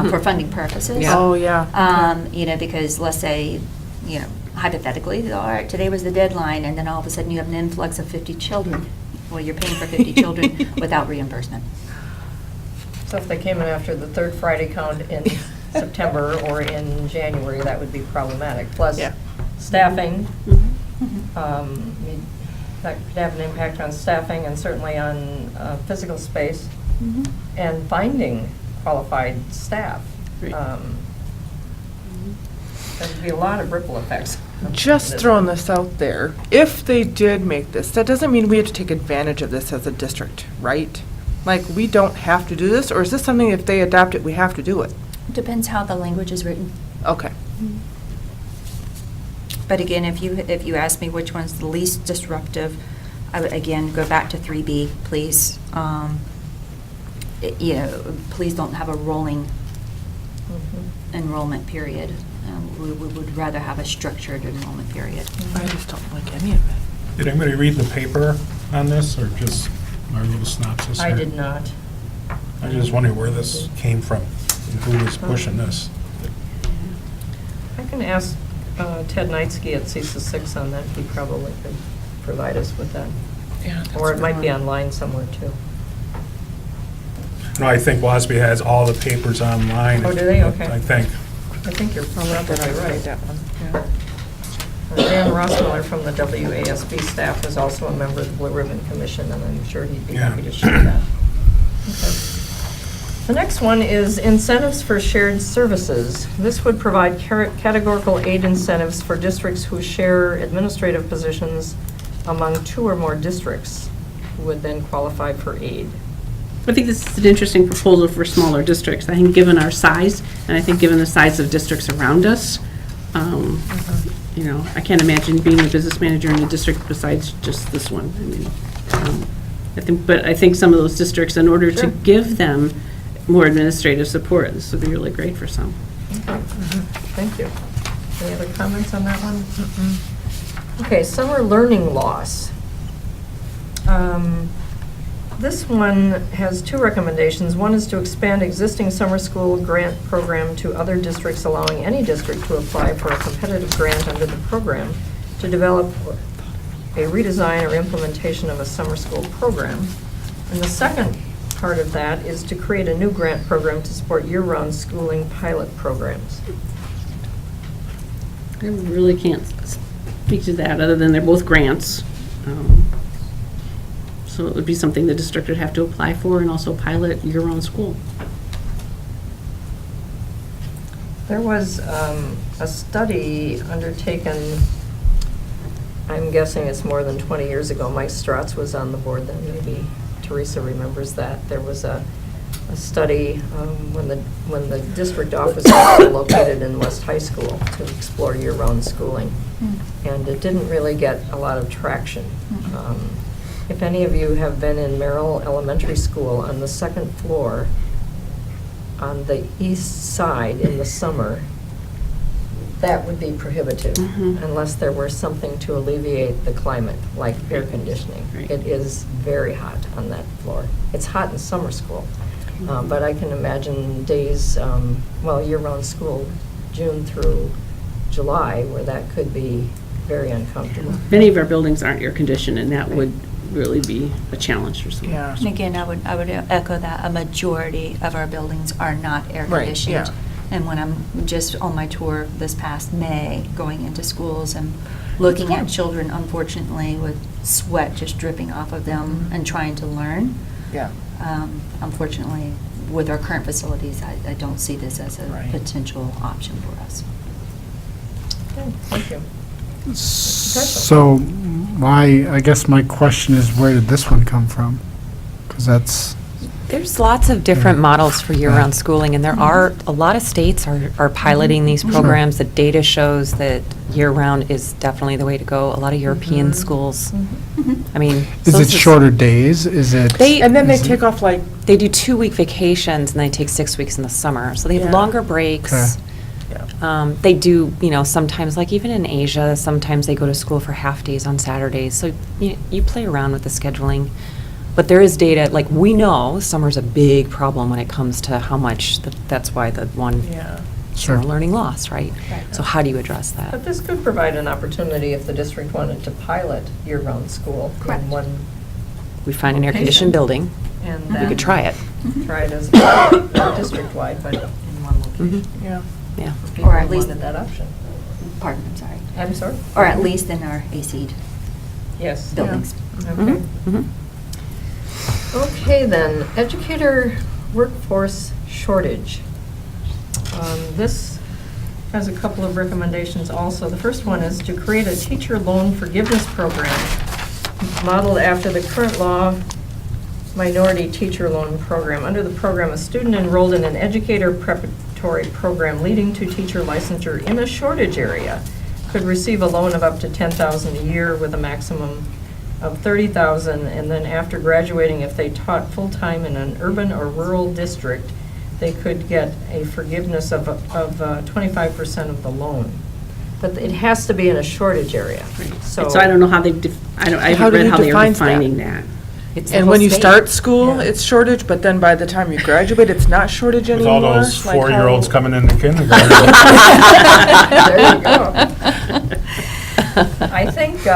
for funding purposes. Yeah. Oh, yeah. You know, because let's say, you know, hypothetically, all right, today was the deadline, and then all of a sudden you have an influx of 50 children. Well, you're paying for 50 children without reimbursement. So if they came in after the third Friday count in September or in January, that would be problematic. Plus, Yeah. staffing, that could have an impact on staffing and certainly on physical space and finding qualified staff. Right. There would be a lot of ripple effects. Just throwing this out there, if they did make this, that doesn't mean we have to take advantage of this as a district, right? Like, we don't have to do this, or is this something if they adopt it, we have to do it? Depends how the language is written. Okay. But again, if you ask me which one's the least disruptive, I would again go back to 3B, please. You know, please don't have a rolling enrollment period. We would rather have a structured enrollment period. I just don't like any of it. Did anybody read the paper on this, or just our little synopsis I here? did not. I just wonder where this came from, and who was pushing this. I can ask Ted Knightsky at CISA 6 on that. He probably could provide us with that. Yeah, Or it might be online somewhere, too. No, I think WASB has all the papers online. Oh, do they? Okay. I think. I think you're I'll let probably that right. that one. Yeah. Dan Rossmiller from the WASB staff is also a member of the Blue Ribbon Commission, and I'm sure he'd be happy to share that. Okay. The next one is incentives for shared services. This would provide categorical aid incentives for districts who share administrative positions among 2 or more districts who would then qualify for aid. I think this is an interesting proposal for smaller districts. I think given our size, and I think given the size of districts around us, you know, I can't imagine being a business manager in a district besides just this one. I mean, I think some of those districts, in order to give them more administrative support, this would be really great for some. Okay. Thank you. Any other comments on that one? Okay, summer learning loss. This one has 2 recommendations. One is to expand existing summer school grant program to other districts, allowing any district to apply for a competitive grant under the program to develop a redesign or implementation of a summer school program. And the second part of that is to create a new grant program to support year-round schooling pilot programs. I really can't speak to that, other than they're both grants. So it would be something the district would have to apply for and also pilot year-round school. There was a study undertaken, I'm guessing it's more than 20 years ago. Mike Strotz was on the board then, maybe Teresa remembers that. There was a study when the district office was located in West High School to explore year-round schooling. And it didn't really get a lot of traction. If any of you have been in Merrill Elementary School on the second floor on the east side in the summer, that would be prohibitive unless there were something to alleviate the climate, like air conditioning. Right. It is very hot on that floor. It's hot in summer school, but I can imagine days, year-round school, June through July, where that could be very uncomfortable. Many of our buildings aren't air-conditioned, and that would really be a challenge for some. Yeah. And again, I would echo that. A majority of our buildings are not air Right, conditioned. yeah. And when I'm just on my tour this past May, going into schools and looking at children, unfortunately, with sweat just dripping off of them and trying to learn, Yeah. unfortunately, with our current facilities, I don't see this as a Right. potential option for us. Okay, thank you. So I guess my question is, where did this one come from? Because that's, There's lots of different models for year-round schooling, and there are, a lot of states are piloting these programs. The data shows that year-round is definitely the way to go. A lot of European schools, I mean. is so it this shorter days? Is it? And then they take off like, They do 2-week vacations, and they take 6 weeks in the summer. So they have Yeah. longer breaks. They do, sometimes, like even in Asia, sometimes they go to school for half days on Saturdays. So you play around with the scheduling. But there is data, like we know summer's a big problem when it comes to how much, that's why the one yeah. Sure. summer learning loss, right? Right. So how do you address that? But this could provide an opportunity if the district wanted to pilot year-round school Correct. in one, We find an air-conditioned building, and we then could try it. try it as not district-wide, but in one location. Yeah. Yeah. For people Or at who least- wanted that option. Pardon, I'm sorry. I'm sorry? Or at least in our AC'd Yes. buildings. Okay. Mhm. Okay, then, educator workforce shortage. This has a couple of recommendations also. The first one is to create a teacher loan forgiveness program modeled after the current law minority teacher loan program. Under the program, a student enrolled in an educator preparatory program leading to teacher licensure in a shortage area could receive a loan of up to $10,000 a year with a maximum of $30,000, and then after graduating, if they taught full-time in an urban or rural district, they could get a forgiveness of 25% of the loan. But it has to be in a shortage area. So I don't know how they, I How haven't do read you how they're define that? defining that. It's the And whole when you state. start school, Yeah. it's shortage, but then by the time you graduate, it's not shortage With anymore? all those Like how- 4-year-olds coming into kindergarten. There you go. I think,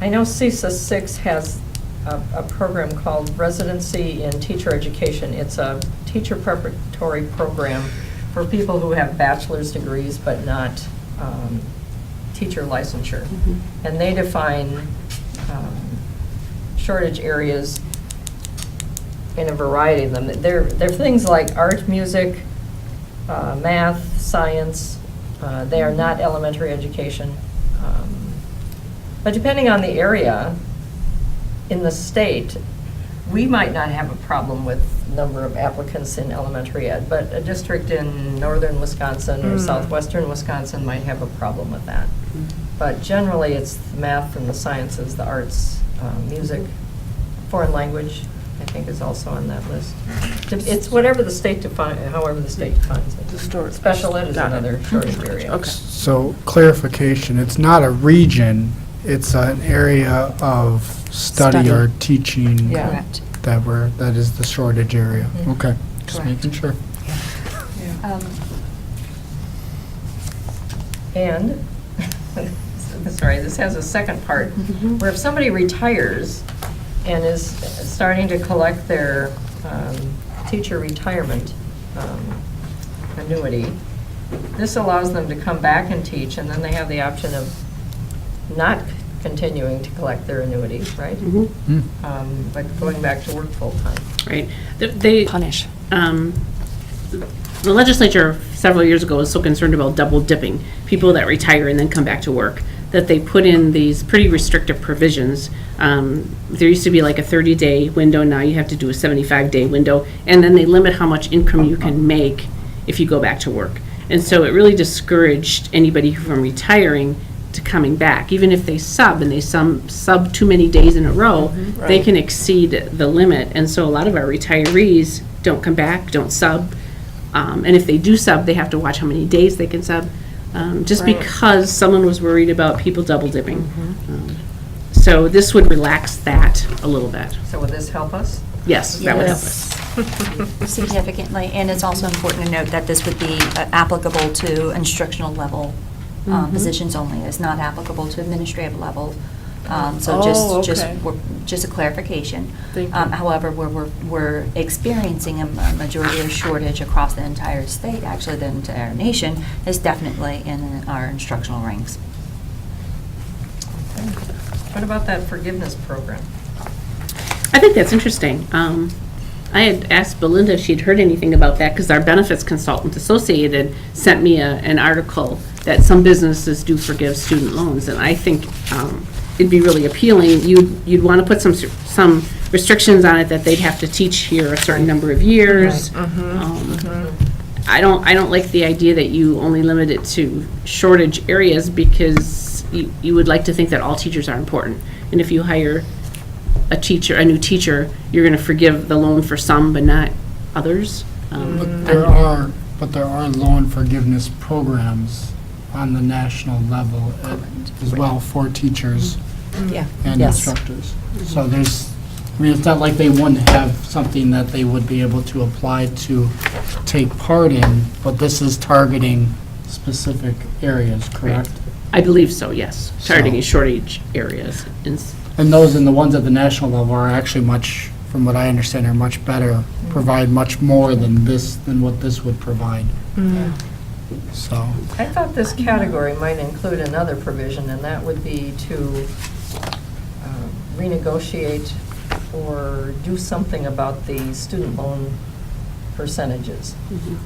I know CISA 6 has a program called Residency in Teacher Education. It's a teacher preparatory program for people who have bachelor's degrees but not teacher licensure. And they define shortage areas in a variety of them. They're things like art, music, math, science. They are not elementary education. But depending on the area in the state, we might not have a problem with number of applicants in elementary ed, but a district in northern Wisconsin or southwestern Wisconsin might have a problem with that. But generally, it's the math and the sciences, the arts, music, foreign language, I think is also on that list. It's whatever the state however the state defines it. Special ed is Got it. another shortage area. Okay. So clarification, it's not a region, it's an area of study or teaching Yeah. Correct. that is the shortage area. Mhm. Okay, just Correct. making sure. And, sorry, this has a second part, where if somebody retires, and is starting to collect their teacher retirement annuity. This allows them to come back and teach, and then they have the option of not continuing to collect their annuity, right? But going back to work full-time. Right. They Punish. The legislature several years ago was so concerned about double dipping, people that retire and then come back to work, that they put in these pretty restrictive provisions. There used to be like a 30-day window, now you have to do a 75-day window, and then they limit how much income you can make if you go back to work. And so it really discouraged anybody from retiring to coming back. Even if they sub, and they sub too many days in a row, they can exceed the limit. And so a lot of our retirees don't come back, don't sub. And if they do sub, they have to watch how many days they can sub, just because someone was worried about people double dipping. So this would relax that a little bit. So would this help us? Yes, that would help us. Significantly, and it's also important to note that this would be applicable to instructional level positions only. It's not applicable to administrative level. So just a clarification. Thank you. However, we're experiencing a majority of shortage across the entire state, actually the entire nation, is definitely in our instructional ranks. What about that forgiveness program? I think that's interesting. I had asked Belinda if she'd heard anything about that, because our benefits consultant associated sent me an article that some businesses do forgive student loans, and I think it'd be really appealing. You'd want to put some restrictions on it, that they'd have to teach here a certain number of years. I don't like the idea that you only limit it to shortage areas, because you would like to think that all teachers are important. And if you hire a new teacher, you're going to forgive the loan for some, but not others. But there are loan forgiveness programs on the national level as well for teachers and instructors. So it's not like they wouldn't have something that they would be able to apply to take part in, but this is targeting specific areas, correct? I believe so, yes. Targeting shortage areas. And the ones at the national level are actually from what I understand, are much better, provide much more than what this would provide. So. I thought this category might include another provision, and that would be to renegotiate or do something about the student loan percentages.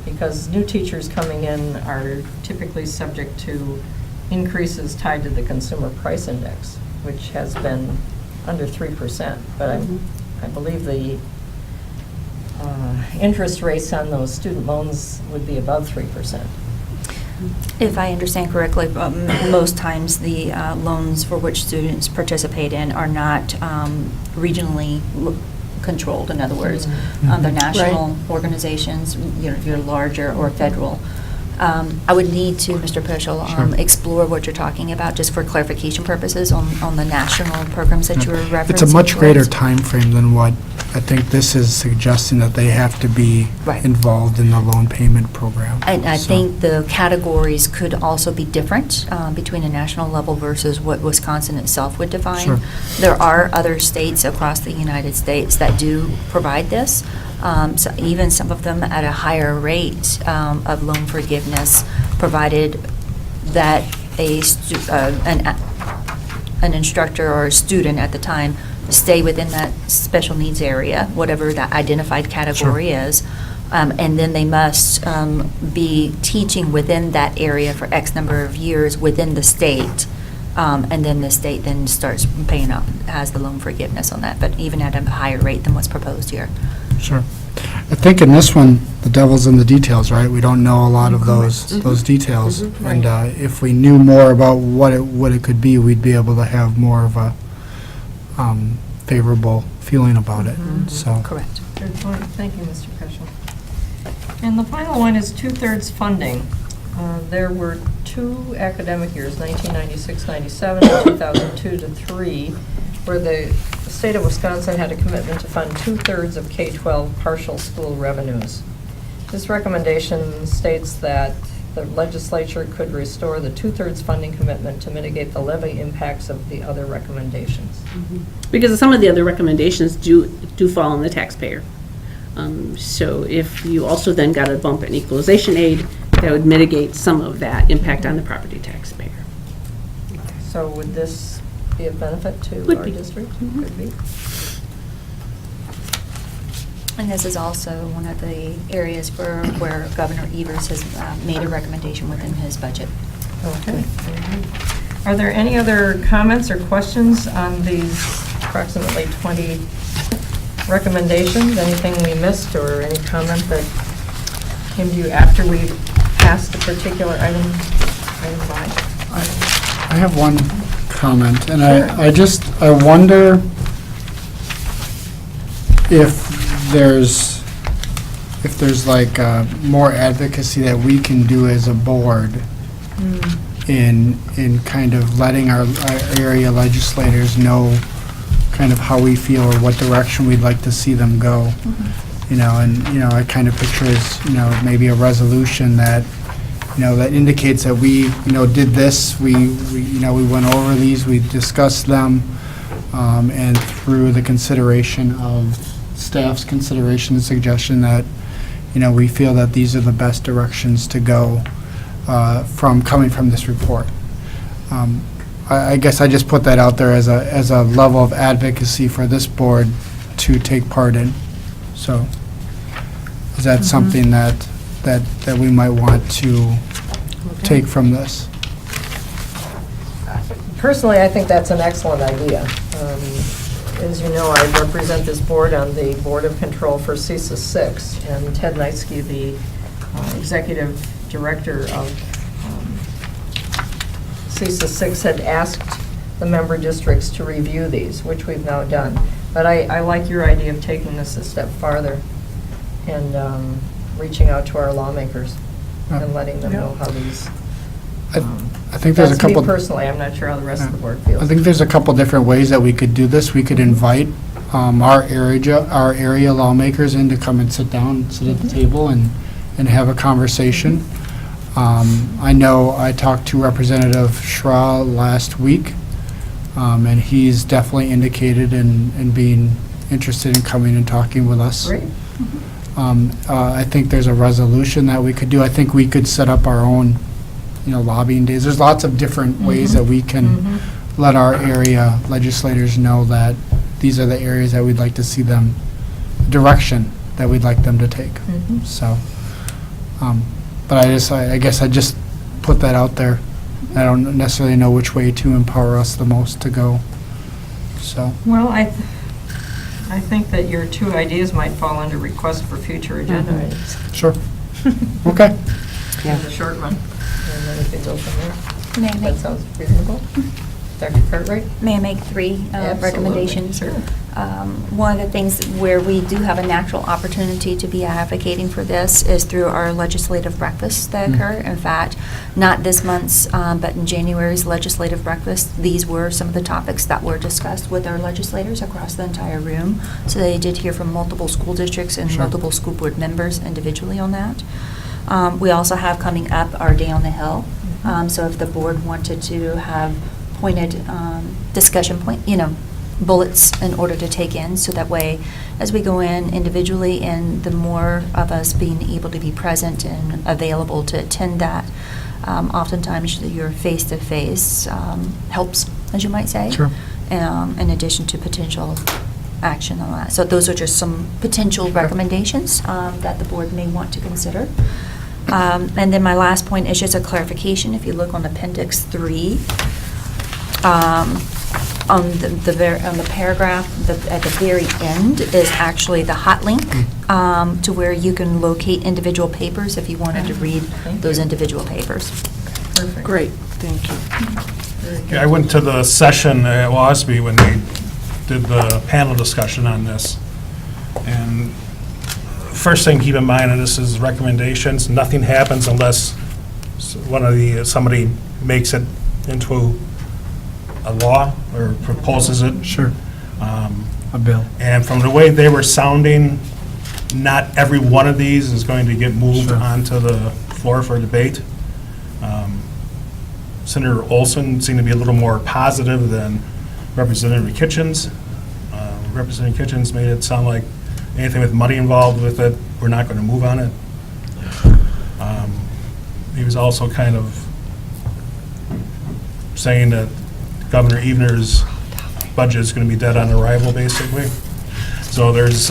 Because new teachers coming in are typically subject to increases tied to the consumer price index, which has been under 3%. But I believe the interest rates on those student loans would be above 3%. If I understand correctly, most times the loans for which students participate in are not regionally controlled. In other words, they're national organizations, you're larger, or federal. I would need to, Mr. Peschel, explore what you're talking about, just for clarification purposes on the national programs that you were referencing. It's a much towards. greater time frame than what I think this is suggesting, that they have to be involved in the loan payment program. And I think the categories could also be different between a national level versus what Wisconsin itself would define. Sure. There are other states across the United States that do provide this. So even some of them at a higher rate of loan forgiveness, provided that an instructor or a student at the time stay within that special needs area, whatever that identified category is, and then they must be teaching within that area for X number of years within the state. And then the state then starts paying out, has the loan forgiveness on that, but even at a higher rate than what's proposed here. Sure. I think in this one, the devil's in the details, right? We don't know a lot of those details. And if we knew more about what it could be, we'd be able to have more of a favorable feeling about it. So. Correct. Good point. Thank you, Mr. Peschel. And the final one is 2/3 funding. There were 2 academic years, 1996-97 and 2002-03, where the state of Wisconsin had a commitment to fund 2/3 of K-12 partial school revenues. This recommendation states that the legislature could restore the 2/3 funding commitment to mitigate the levy impacts of the other recommendations. Because some of the other recommendations do fall on the taxpayer. So if you also then got a bump in equalization aid, that would mitigate some of that impact on the property taxpayer. So would this be a benefit to Would our be. district? Mhm. Could be. And this is also one of the areas where Governor Evers has made a recommendation within his budget. Okay. Are there any other comments or questions on these approximately 20 recommendations? Anything we missed or any comment that came to you after we passed a particular item by? I have one comment, and I wonder if there's like more advocacy that we can do as a board in kind of letting our area legislators know kind of how we feel or what direction we'd like to see them go. You know, and, you know, I kind of picture as, you know, maybe a resolution that, you know, that indicates that we, you know, did this, we you know, we went over these, we discussed them, and through the consideration of staff's consideration and suggestion that, you know, we feel that these are the best directions to go coming from this report. I guess I just put that out there as a level of advocacy for this board to take part in. So, is that something that we might want to take from this? Personally, I think that's an excellent idea. As you know, I represent this board on the Board of Control for CESA 6, and Ted Knightsky, the Executive Director of CESA 6, had asked the member districts to review these, which we've now done. But I like your idea of taking this a step farther and reaching out to our lawmakers and letting them know how these. I think there's a couple. That's me personally. I'm not sure how the rest of the board feels. I think there's a couple different ways that we could do this. We could invite our area lawmakers in to come and sit down, sit at the table and have a conversation. I know I talked to Representative Schra last week, and he's definitely indicated in being interested in coming and talking with us. Great. I think there's a resolution that we could do. I think we could set up our own, you know, lobbying days. There's lots of different ways that we can let our area legislators know that these are the areas that we'd like to see them, direction that we'd like them to take. So, but I guess I just put that out there. I don't necessarily know which way to empower us the most to go. So. Well, I think that your two ideas might fall under request for future agenda items. Sure. Okay. In the short run, and then we can go from there. May I That make, sounds reasonable. Dr. Cartwright? may I make three Absolutely, recommendations? sure. One of the things where we do have a natural opportunity to be advocating for this is through our legislative breakfasts that occur. In fact, not this month's, but in January's legislative breakfast, these were some of the topics that were discussed with our legislators across the entire room. So they did hear from multiple school districts and multiple school board members individually on that. We also have coming up our Day on the Hill. So if the board wanted to have pointed discussion bullets in order to take in, so that way, as we go in individually, and the more of us being able to be present and available to attend that, oftentimes your face-to-face helps, as you might say. Sure. In addition to potential action on that. So those are just some potential recommendations that the board may want to consider. And then my last point is just a clarification. If you look on Appendix 3, on the paragraph at the very end is actually the hot link to where you can locate individual papers if you wanted to read those individual papers. Perfect. Great, thank you. Yeah, I went to the session at WASB when they did the panel discussion on this. And first thing to keep in mind, and this is recommendations, nothing happens unless somebody makes it into a law or proposes it. Sure. A bill. And from the way they were sounding, not every one of these is going to get moved onto the floor for debate. Senator Olson seemed to be a little more positive than Representative Kitchens. Representative Kitchens made it sound like anything with money involved with it, we're not going to move on it. He was also kind of saying that Governor Evener's budget is going to be dead on arrival, basically. So there's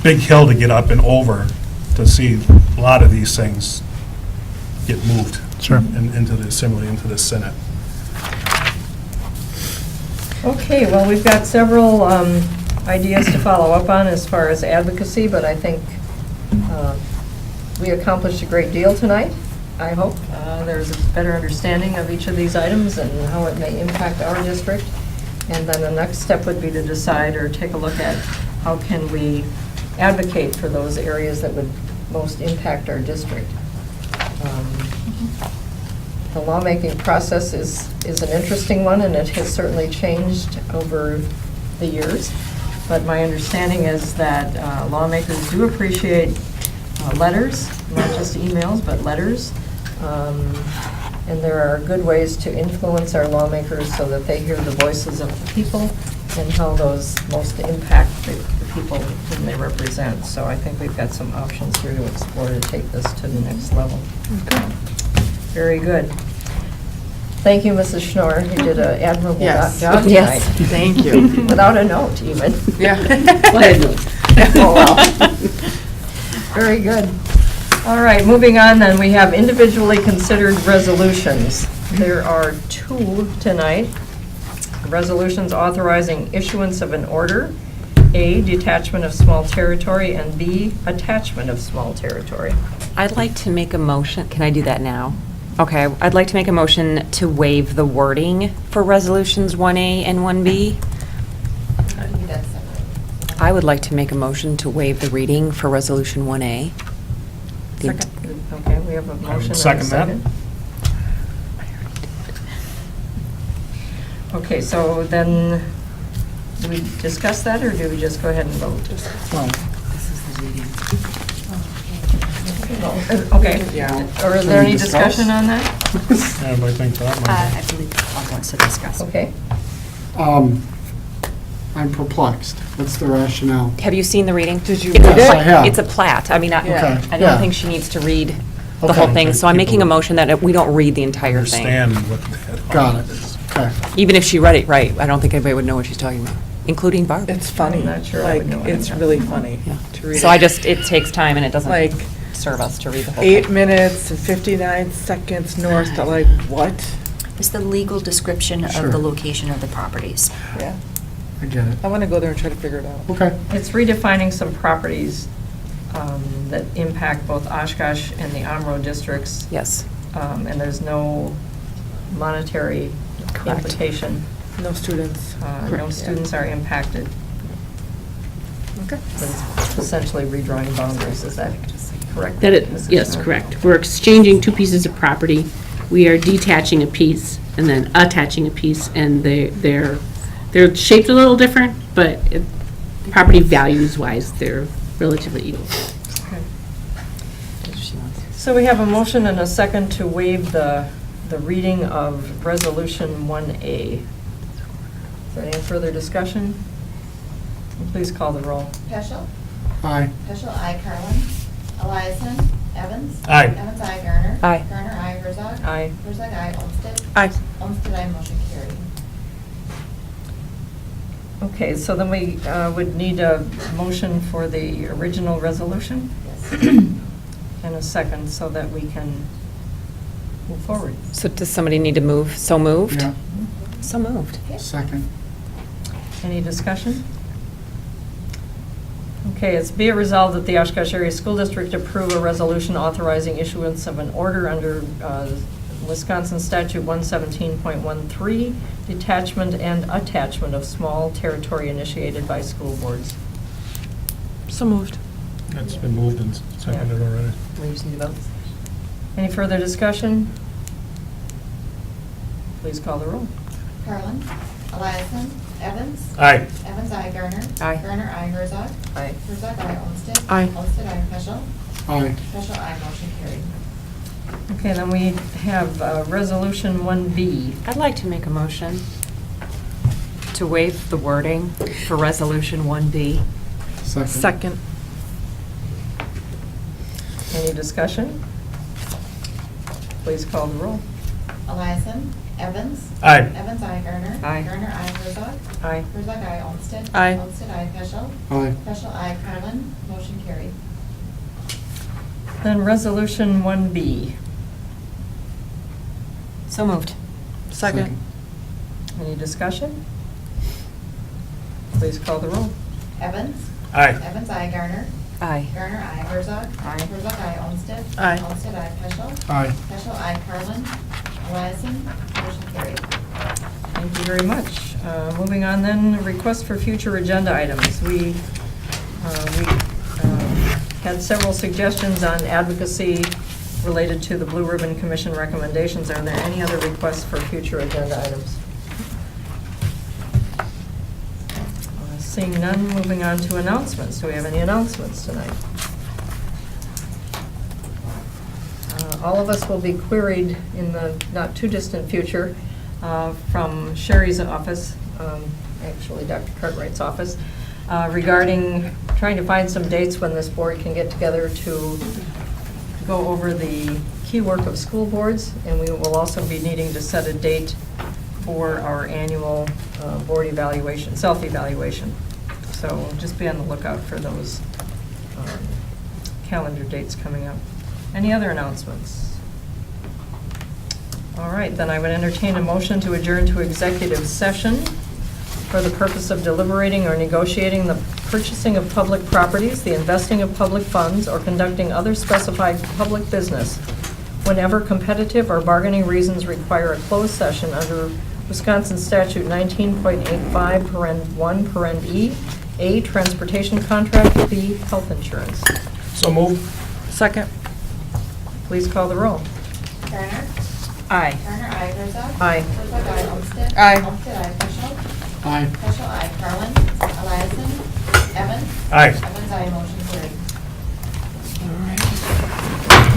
big hill to get up and over to see a lot of these things get moved. Sure. Into the Assembly, into the Senate. Okay, well, we've got several ideas to follow up on as far as advocacy, but I think we accomplished a great deal tonight, I hope. There's a better understanding of each of these items and how it may impact our district. And then the next step would be to decide or take a look at how can we advocate for those areas that would most impact our district. The lawmaking process is an interesting one, and it has certainly changed over the years. But my understanding is that lawmakers do appreciate letters, not just emails, but letters. And there are good ways to influence our lawmakers so that they hear the voices of the people and how those most impact the people whom they represent. So I think we've got some options here to explore to take this to the next level. Okay. Very good. Thank you, Mrs. Schnorr. You did an admirable Yes. job tonight. Yes. Thank you. Without a note, even. Yeah. Oh, well. Very good. All right, moving on then, we have individually considered resolutions. There are two tonight. Resolutions authorizing issuance of an order, A, detachment of small territory, and B, attachment of small territory. I'd like to make a motion, can I do that now? Okay, I'd like to make a motion to waive the wording for resolutions 1A and 1B. That's separate. I would like to make a motion to waive the reading for resolution 1A. Okay, we have a motion and a second that. second. Okay, so then, do we discuss that, or do we just go ahead and vote? Well, Okay. Yeah. Or is there any discussion on that? Yeah, I think that might. I believe Bob wants to discuss. Okay. I'm perplexed. What's the rationale? Have you seen the reading? Did you It's a read Yes, plat- I have. It's a plat. I mean, Yeah. Okay, I yeah. don't think she needs to read the Okay. whole thing, so I'm making a motion that we don't read the entire thing. Understand what that Got it. is. Okay. Even if she read it right, I don't think anybody would know what she's talking about, including Barb. It's funny. I'm not sure I Like, would know what it's I'm really talking funny Yeah. to read. So it takes time and it doesn't Like, serve us to read the whole 8 thing. minutes and 59 seconds north to like, what? It's the legal description Sure. of the location of the properties. Yeah. I get it. I want to go there and try to figure it out. Okay. It's redefining some properties that impact both Oshkosh and the Omro districts. Yes. And there's no monetary Correct. implication. No students. No Correct. students are impacted. Okay. But it's essentially redrawing boundaries, is that correct? Mrs. Yes, Schnur? correct. We're exchanging two pieces of property. We are detaching a piece and then attaching a piece, and they're shaped a little different, but property values-wise, they're relatively equal. Okay. So we have a motion and a second to waive the reading of Resolution 1A. Is there any further discussion? Please call the roll. Peschel. Aye. Peschel, aye. Carlin. Eliason. Evans. Aye. Evans, aye. Garner. Aye. Garner, aye. Herzog. Aye. Herzog, aye. Olmsted. Aye. Olmsted, aye. Motion carried. Okay, so then we would need a motion for the original resolution Yes. and a second so that we can move forward. So does somebody need to move? So moved? Yeah. So moved. Second. Any discussion? Okay, it's be it resolved that the Oshkosh Area School District approve a resolution authorizing issuance of an order under Wisconsin Statute 117.13, detachment and attachment of small territory initiated by school boards. So moved. It's been moved and seconded already. We just need to vote. Any further discussion? Please call the roll. Carlin. Eliason. Evans. Aye. Evans, aye. Garner. Aye. Garner, aye. Herzog. Aye. Herzog, aye. Olmsted. Aye. Olmsted, aye. Peschel. Aye. Peschel, aye. Motion carried. Okay, then we have Resolution 1B. I'd like to make a motion to waive the wording for Resolution 1B. Second. Any discussion? Please call the roll. Eliason, Evans. Aye. Evans, aye. Garner. Aye. Garner, aye. Herzog. Aye. Herzog, aye. Olmsted. Aye. Olmsted, aye. Peschel. Aye. Peschel, aye. Carlin. Motion carried. Then Resolution 1B. So moved. Second. Any discussion? Please call the roll. Evans. Aye. Evans, aye. Garner. Aye. Garner, aye. Herzog. Aye. Herzog, aye. Olmsted. Aye. Olmsted, aye. Peschel. Aye. Peschel, aye. Carlin. Eliason. Motion carried. Thank you very much. Moving on then, request for future agenda items. We had several suggestions on advocacy related to the Blue Ribbon Commission recommendations. Are there any other requests for future agenda items? Seeing none, moving on to announcements. Do we have any announcements tonight? All of us will be queried in the not too distant future from Sherry's office, actually Dr. Cartwright's office, regarding trying to find some dates when this board can get together to go over the key work of school boards, and we will also be needing to set a date for our annual board evaluation, self-evaluation. So just be on the lookout for those calendar dates coming up. Any other announcements? All right, then I would entertain a motion to adjourn to executive session for the purpose of deliberating or negotiating the purchasing of public properties, the investing of public funds, or conducting other specified public business whenever competitive or bargaining reasons require a closed session under Wisconsin Statute 19.85, paren 1, paren E, A, transportation contract, B, health insurance. So moved. Second. Please call the roll. Garner. Aye. Garner, aye. Herzog. Aye. Herzog, aye. Olmsted. Aye. Olmsted, aye. Peschel. Aye. Peschel, aye. Carlin. Eliason. Evans. Aye. Evans, aye. Motion carried.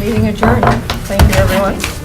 Meeting adjourned. Thank you, everyone.